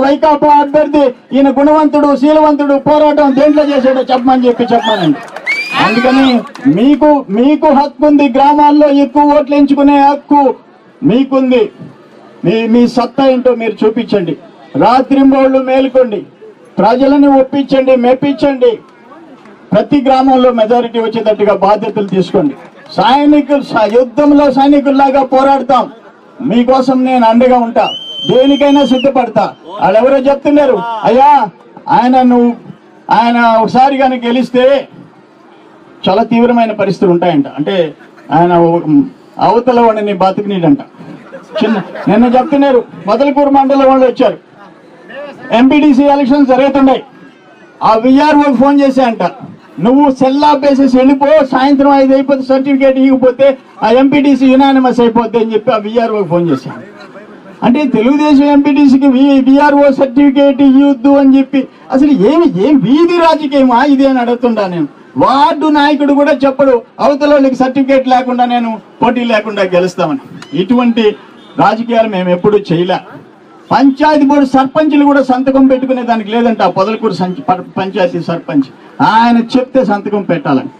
వైకాపా అభ్యర్థి ఈయన గుణవంతుడు, శీలవంతుడు, పోరాటం దేంట్లో చేసాడో చెప్పమనండి. అందుకని మీకు హక్కు ఉంది, గ్రామాల్లో ఎక్కువ ఓట్లు ఎంచుకునే హక్కు మీకుంది. మీ సత్తా ఏంటో మీరు చూపించండి. రాత్రింబోళ్ళు మేలుకోండి, ప్రజలని ఒప్పించండి, మెప్పించండి. ప్రతి గ్రామంలో మెజారిటీ వచ్చేటట్టుగా బాధ్యతలు తీసుకోండి. యుద్ధంలో సైనికుల్లాగా పోరాడతాం. మీకోసం నేను అండగా ఉంటా, దేనికైనా సిద్ధపడతా. వాళ్ళెవరో చెప్తున్నారు, అయ్యా ఆయన ఒకసారి కనుక గెలిస్తే చాలా తీవ్రమైన పరిస్థితులు ఉంటాయంట. అంటే ఆయన అవతల వాడిని బతుకునీడంట. నిన్న చెప్తున్నారు, మొదలకూరు మండలం వాళ్ళు వచ్చారు, ఎంపీటీసీ ఎలక్షన్స్ జరుగుతున్నాయి. ఆ విఆర్ఓ ఫోన్ చేశాయంట, నువ్వు సెల్ ఆపేసేసి వెళ్ళిపో, సాయంత్రం 5 అయిపోతే సర్టిఫికేట్ ఇవ్వకపోతే ఆ ఎంపీటీసీ యునానిమస్ అయిపోద్ది అని చెప్పి ఆ విఆర్ఓ ఫోన్ చేశాను. అంటే తెలుగుదేశం ఎంపీటీసీకి విఆర్ఓ సర్టిఫికేట్ ఇవ్వద్దు అని చెప్పి అసలు ఏం వీధి రాజకీయమా ఇది అని అడుగుతుంటా నేను. వార్డు నాయకుడు కూడా చెప్పడు అవతల వాళ్ళకి సర్టిఫికేట్ లేకుండా నేను పోటీ లేకుండా గెలుస్తామని. ఇటువంటి రాజకీయాలు మేము ఎప్పుడూ చేయలే. పంచాయతీ బోర్డు సర్పంచ్లు కూడా సంతకం పెట్టుకునే దానికి లేదంట. ఆ పొదలకూరు పంచాయతీ సర్పంచ్ ఆయన చెప్తే సంతకం పెట్టాలని.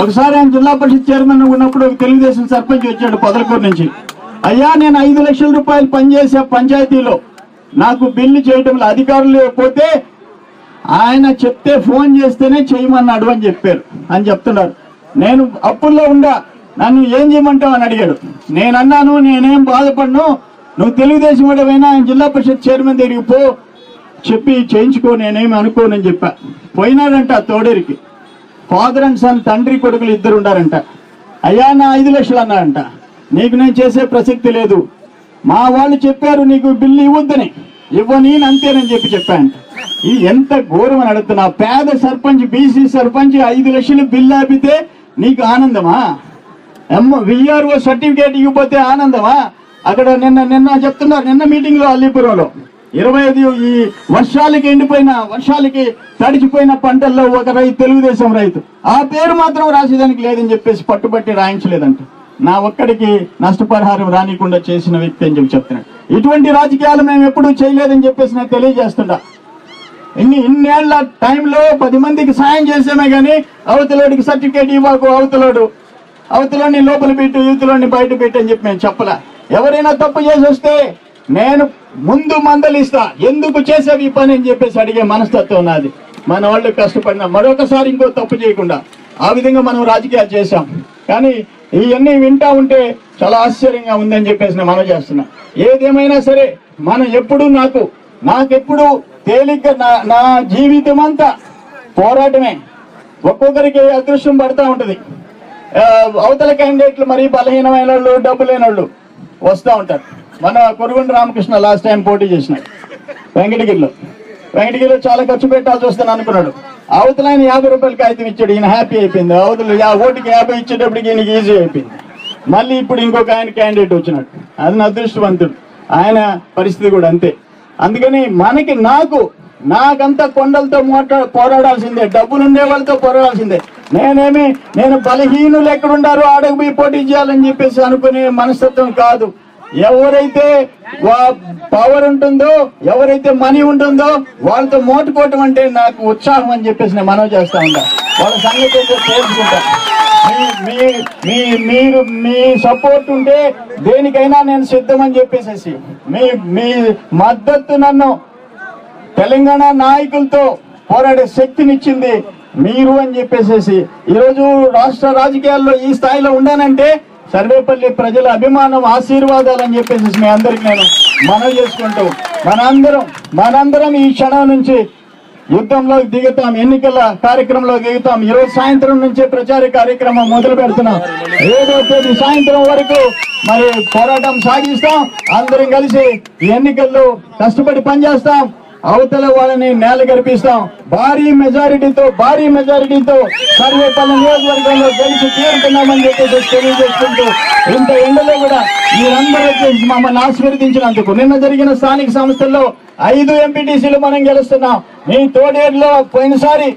ఒకసారి ఆయన జిల్లా పరిషత్ చైర్మన్ ఉన్నప్పుడు ఒక తెలుగుదేశం సర్పంచ్ వచ్చాడు పొదలకూరు నుంచి. అయ్యా, నేను 5 లక్షల రూపాయలు పనిచేసే పంచాయతీలో నాకు బిల్లు చేయటంలో అధికారులు లేకపోతే ఆయన చెప్తే ఫోన్ చేస్తేనే చేయమన్నాడు అని చెప్పారు అని చెప్తున్నారు. నేను అప్పుల్లో ఉండా, నన్ను ఏం చేయమంటావు అని అడిగాడు. నేను అన్నాను, నేనేం బాధపడను, నువ్వు తెలుగుదేశం వాడమైనా జిల్లా పరిషత్ చైర్మన్ దగ్గరికి పో, చెప్పి చేయించుకో, నేనేమి అనుకోనని చెప్పా. పోయినాడంట తోడేరికి. ఫాదర్ అండ్ సన్, తండ్రి కొడుకులు 2 ఉండారంట. అయ్యా, నా 5 లక్షలు అన్నాడంట. నీకు నేను చేసే ప్రసక్తి లేదు, మా వాళ్ళు చెప్పారు నీకు బిల్లు ఇవ్వద్దని, ఇవ్వని అంతేనని చెప్పాయంట. ఇది ఎంత ఘోరం అని అడుగుతున్నా. పేద సర్పంచ్, బీసీ సర్పంచ్ 5 లక్షలు బిల్లు ఆపితే నీకు ఆనందమా? విఆర్ఓ సర్టిఫికేట్ ఇవ్వకపోతే ఆనందమా? అక్కడ నిన్న చెప్తున్నారు, నిన్న మీటింగ్ లో అల్లీపురంలో 25 ఈ వర్షాలకి ఎండిపోయిన, వర్షాలకి తడిచిపోయిన పంటల్లో ఒక రైతు, తెలుగుదేశం రైతు, ఆ పేరు మాత్రం రాసేదానికి లేదని చెప్పేసి పట్టుబట్టి రాయించలేదంట. నా ఒక్కడికి నష్టపరిహారం రానికుండా చేసిన వ్యక్తి అని చెప్తున్నాడు. ఇటువంటి రాజకీయాలు మేము ఎప్పుడూ చేయలేదని చెప్పేసి నేను తెలియజేస్తుంటా. ఇన్నేళ్ల టైంలో 10 మందికి సాయం చేసామే కానీ అవతలోడికి సర్టిఫికేట్ ఇవ్వకు, అవతలోని లోపల పెట్టు, యువతలోని బయట పెట్టు అని చెప్పి మేము చెప్పలే. ఎవరైనా తప్పు చేసి వస్తే నేను ముందు మందలిస్తా, ఎందుకు చేసేవి ఈ పని అని చెప్పేసి అడిగే మనస్తత్వం నాది. మన వాళ్ళు కష్టపడినా మరొకసారి ఇంకో తప్పు చేయకుండా ఆ విధంగా మనం రాజకీయాలు చేశాం. కానీ ఇవన్నీ వింటా ఉంటే చాలా ఆశ్చర్యంగా ఉందని చెప్పేసి నేను మనం చేస్తున్నా. ఏదేమైనా సరే మనం ఎప్పుడు నాకెప్పుడు తేలిక నా జీవితం అంతా పోరాటమే. ఒక్కొక్కరికి అదృష్టం పడతా ఉంటది. అవతల క్యాండిడేట్లు మరీ బలహీనమైన వాళ్ళు, డబ్బు లేని వాళ్ళు వస్తూ ఉంటారు. మన కొరుగుండ రామకృష్ణ లాస్ట్ టైం పోటీ చేసిన వెంకటగిరిలో చాలా ఖర్చు పెట్టాల్సి వస్తాను అనుకున్నాడు. అవతల ఆయన 50 రూపాయలు కాగితం ఇచ్చాడు, ఈయన హ్యాపీ అయిపోయింది. అవతల ఓటుకి 50 ఇచ్చేటప్పటికి ఈయనకి ఈజీ అయిపోయింది. మళ్ళీ ఇప్పుడు ఇంకొక ఆయన క్యాండిడేట్ వచ్చినాడు, అది నా అదృష్టవంతుడు. ఆయన పరిస్థితి కూడా అంతే. అందుకని నాకంతా కొండలతో పోరాడాల్సిందే, డబ్బులు ఉండే వాళ్ళతో పోరాడాల్సిందే. నేను బలహీనులు ఎక్కడుండారో ఆడకు పోయి పోటీ చేయాలని చెప్పేసి అనుకునే మనస్తత్వం కాదు. ఎవరైతే పవర్ ఉంటుందో, ఎవరైతే మనీ ఉంటుందో వాళ్ళతో మోటుకోవటం అంటే నాకు ఉత్సాహం అని చెప్పేసి నేను మనవి చేస్తా ఉంటా. వాళ్ళ సంగతి అయితే తెలుసుకుంటా. మీరు మీ సపోర్ట్ ఉంటే దేనికైనా నేను సిద్ధం అని చెప్పేసి మీ మద్దతు నన్ను తెలంగాణ నాయకులతో పోరాడే శక్తినిచ్చింది మీరు అని చెప్పేసి ఈరోజు రాష్ట్ర రాజకీయాల్లో ఈ స్థాయిలో ఉండానంటే సర్వేపల్లి ప్రజల అభిమానం, ఆశీర్వాదాలు అని చెప్పేసి మీ అందరికి నేను మనవి చేసుకుంటూ మనందరం ఈ క్షణం నుంచి యుద్ధంలో దిగుతాం, ఎన్నికల కార్యక్రమంలో దిగుతాం. ఈరోజు సాయంత్రం నుంచే ప్రచార కార్యక్రమం మొదలు పెడుతున్నాం. 7వ తేదీ సాయంత్రం వరకు మరి పోరాటం సాగిస్తాం. అందరం కలిసి ఈ ఎన్నికల్లో కష్టపడి పనిచేస్తాం. అవతల వాళ్ళని నేల గరిపిస్తాం. భారీ మెజారిటీతో సర్వేపల్లి నియోజకవర్గంలో గెలిచి తీరుతున్నామని చెప్పేసి తెలియజేసుకుంటూ, ఇంత ఎండలో కూడా మీరందరూ వచ్చేసి మమ్మల్ని ఆశీర్వదించినందుకు, నిన్న జరిగిన స్థానిక సంస్థల్లో 5 ఎంపీటీసీలు మనం గెలుస్తున్నాం. మీ తోడేరులో పోయినసారి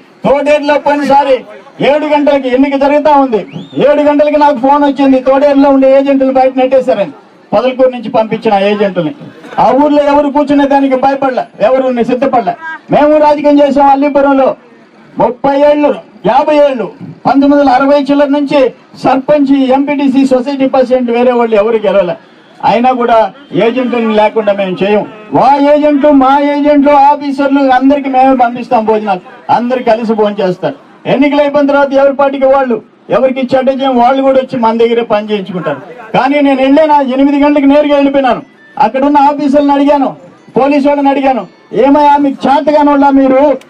7 గంటలకి ఎన్నిక జరుగుతా ఉంది. 7 గంటలకి నాకు ఫోన్ వచ్చింది, తోడేరులో ఉండే ఏజెంట్లు బయట నెట్టేశారని. పొదలకూరు నుంచి పంపించిన ఏజెంట్లని. ఆ ఊర్లో ఎవరు కూర్చునే దానికి భయపడలే, ఎవరు సిద్ధపడలే. మేము రాజకీయం చేసాం అల్లీపురంలో 30 ఏళ్ళు, 50 ఏళ్ళు. 1960 చిల్లర నుంచి సర్పంచ్, ఎంపీటీసీ, సొసైటీ ప్రెసిడెంట్ వేరే వాళ్ళు ఎవరు గెలవలే. అయినా కూడా ఏజెంట్లను లేకుండా మేము చేయం. మా ఏజెంట్లు ఆఫీసర్లు అందరికి మేమే పంపిస్తాం భోజనాలు. అందరు కలిసి భోజనం చేస్తారు. ఎన్నికలు అయిపోయిన తర్వాత ఎవరి పార్టీకి వాళ్ళు, ఎవరికి చెడ్డ చేయం వాళ్ళు కూడా వచ్చి మన దగ్గరే పని చేయించుకుంటారు. కానీ నేను వెళ్ళాను 8 గంటలకు నేరుగా వెళ్ళిపోయినాను. అక్కడున్న ఆఫీసర్లను అడిగాను, పోలీసు వాళ్ళని అడిగాను, ఏమయ్యా మీకు చేతగాని వాళ్ళ,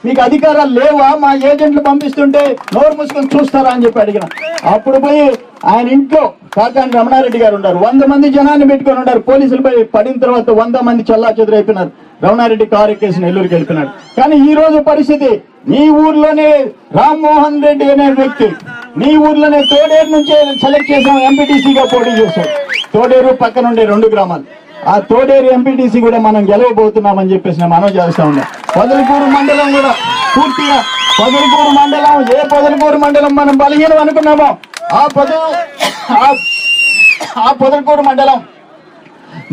మీకు అధికారాలు లేవా? మా ఏజెంట్లు పంపిస్తుంటే నోరు మూసుకొని చూస్తారా అని చెప్పి అడిగిన. అప్పుడు పోయి ఆయన ఇంట్లో కాకాని రమణారెడ్డి గారు ఉన్నారు. 100 మంది జనాన్ని పెట్టుకొని ఉన్నారు. పోలీసులపై పడిన తర్వాత 100 మంది చల్లా చెదురైపోయినారు. రమణారెడ్డి కారు ఎక్కేసి నెల్లూరుకి వెళ్ళిపోయినాడు. కానీ ఈ రోజు పరిస్థితి, నీ ఊర్లోనే రామ్మోహన్ రెడ్డి అనే వ్యక్తి నీ ఊర్లోనే తోడేరు నుంచే సెలెక్ట్ చేసాం, ఎంపీటీసీగా పోటీ చేశాడు. తోడేరు పక్కనుండే 2 గ్రామాలు. ఆ తోడేరు ఎంపీటీసీ కూడా మనం గెలవబోతున్నామని చెప్పేసి నేను మనవి చేస్తా ఉన్నా. పొదలకూరు మండలం కూడా పూర్తిగా పొదలకూరు మండలం, ఏ పొదలకూరు మండలం మనం బలహీనం అనుకున్నామో ఆ పొదలకూరు మండలం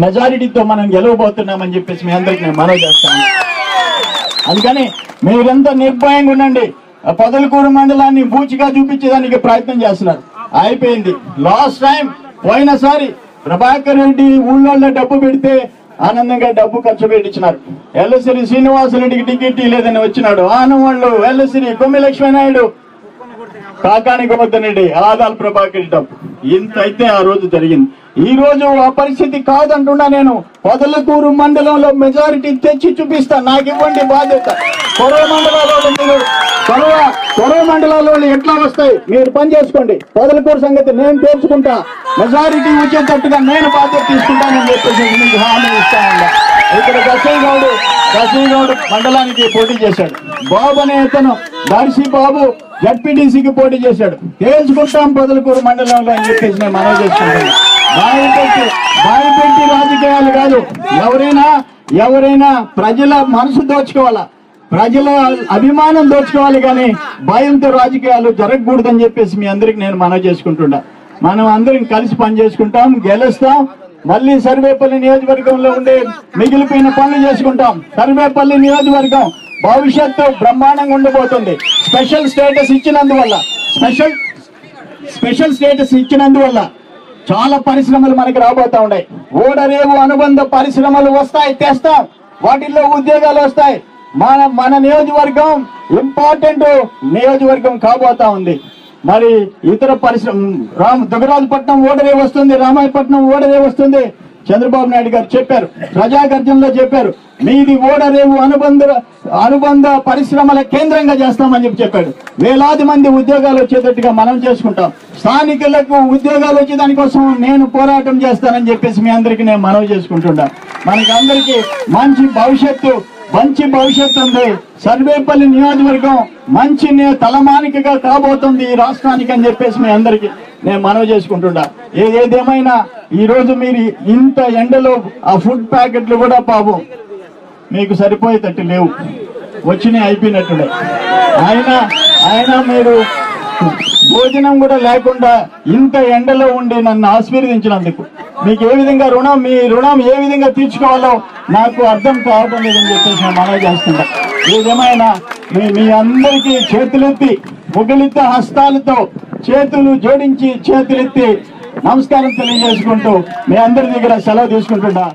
మెజారిటీతో మనం గెలవబోతున్నామని చెప్పేసి మీ అందరికి నేను మనవి చేస్తాను. అందుకని మీరంతా నిర్భయంగా ఉండండి. పొదలకూరు మండలాన్ని బూచిగా చూపించేదానికి ప్రయత్నం చేస్తున్నారు. అయిపోయింది. లాస్ట్ టైం పోయినసారి ప్రభాకర్ రెడ్డి ఊళ్ళో డబ్బు పెడితే ఆనందంగా డబ్బు ఖర్చు పెట్టించినారు. ఎల్లసిరి శ్రీనివాసరెడ్డికి టికెట్ లేదని వచ్చినాడు. ఆనవాళ్ళు ఎల్లసిరి కొమ్మిలక్ష్మీ నాయుడు, కాకాని గోవర్ధన్ రెడ్డి, ఆదాల్ ప్రభాకర్ డబ్బు ఇంత అయితే ఆ రోజు జరిగింది. ఈ రోజు ఆ పరిస్థితి కాదంటున్నా. నేను పొదలకూరు మండలంలో మెజారిటీ తెచ్చి చూపిస్తా. నాకు ఇవ్వండి బాధ్యత. కొరవ మండలాల్లో ఎట్లా వస్తాయి మీరు పని చేసుకోండి. పొదలకూరు సంగతి నేను తెలుసుకుంటా. మెజారిటీ వచ్చేటట్టుగా నేను బాధ్యత తీసుకుంటానని చెప్పేసి మీకు హామీ ఇస్తా ఉన్నా. ఇక్కడ దశీగౌడ్ మండలానికి పోటీ చేశాడు. బాబు అనే అతను దర్శి బాబు జడ్పీటీసీకి పోటీ చేశాడు. తేల్చుకుంటాం పొదలకూరు మండలంలో అని చెప్పేసి నేను మనవి చేసుకుంటాను. బాయిపెట్టి రాజకీయాలు కాదు. ఎవరైనా ప్రజల మనసు దోచుకోవాలా, ప్రజల అభిమానం దోచుకోవాలి, కానీ భయంతో రాజకీయాలు జరగకూడదని చెప్పేసి మీ అందరికి నేను మనవి చేసుకుంటున్నా. మనం అందరం కలిసి పని చేసుకుంటాం, గెలుస్తాం. మళ్ళీ సర్వేపల్లి నియోజకవర్గంలో ఉండే మిగిలిపోయిన పనులు చేసుకుంటాం. సర్వేపల్లి నియోజకవర్గం భవిష్యత్తు బ్రహ్మాండంగా ఉండబోతుంది. స్పెషల్ స్టేటస్ ఇచ్చినందువల్ల చాలా పరిశ్రమలు మనకి రాబోతా ఉన్నాయి. ఓడరేవు అనుబంధ పరిశ్రమలు వస్తాయి, తెస్తాం. వాటిల్లో ఉద్యోగాలు వస్తాయి. మన నియోజకవర్గం ఇంపార్టెంట్ నియోజకవర్గం కాబోతా ఉంది. మరి ఇతర పరిశ్రమ దుగ్గరాజపట్నం ఓడరే వస్తుంది, రామాయపట్నం ఓడరే వస్తుంది. చంద్రబాబు నాయుడు గారు చెప్పారు, ప్రజాగర్జనలో చెప్పారు, మీది ఓడరేవు అనుబంధ పరిశ్రమల కేంద్రంగా చేస్తామని చెప్పాడు. వేలాది మంది ఉద్యోగాలు వచ్చేటట్టుగా మనం చేసుకుంటాం. స్థానికులకు ఉద్యోగాలు వచ్చే దానికోసం నేను పోరాటం చేస్తానని చెప్పేసి మీ అందరికీ నేను మనవి చేసుకుంటున్నా. మనకి అందరికీ మంచి భవిష్యత్తు ఉంది. సర్వేపల్లి నియోజకవర్గం మంచి తలమానికగా కాబోతుంది ఈ రాష్ట్రానికి అని చెప్పేసి మీ అందరికీ నేను మనవి చేసుకుంటున్నా. ఏదేమైనా ఈ రోజు మీరు ఇంత ఎండలో ఆ ఫుడ్ ప్యాకెట్లు కూడా పాపం మీకు సరిపోయేటట్టు లేవు, వచ్చినాయి, అయిపోయినట్టునే. అయినా మీరు భోజనం కూడా లేకుండా ఇంత ఎండలో ఉండి నన్ను ఆశీర్వదించినందుకు మీకు ఏ విధంగా మీ రుణం ఏ విధంగా తీర్చుకోవాలో నాకు అర్థం కావడం లేదని చెప్పేసి నేను మనవి చేస్తున్నా. ఏదేమైనా మీ అందరికీ చేతులెత్తి ముగిలిత హస్తాలతో చేతులు జోడించి చేతులెత్తి నమస్కారం తెలియజేసుకుంటూ మీ అందరి దగ్గర సెలవు తీసుకుంటున్నా.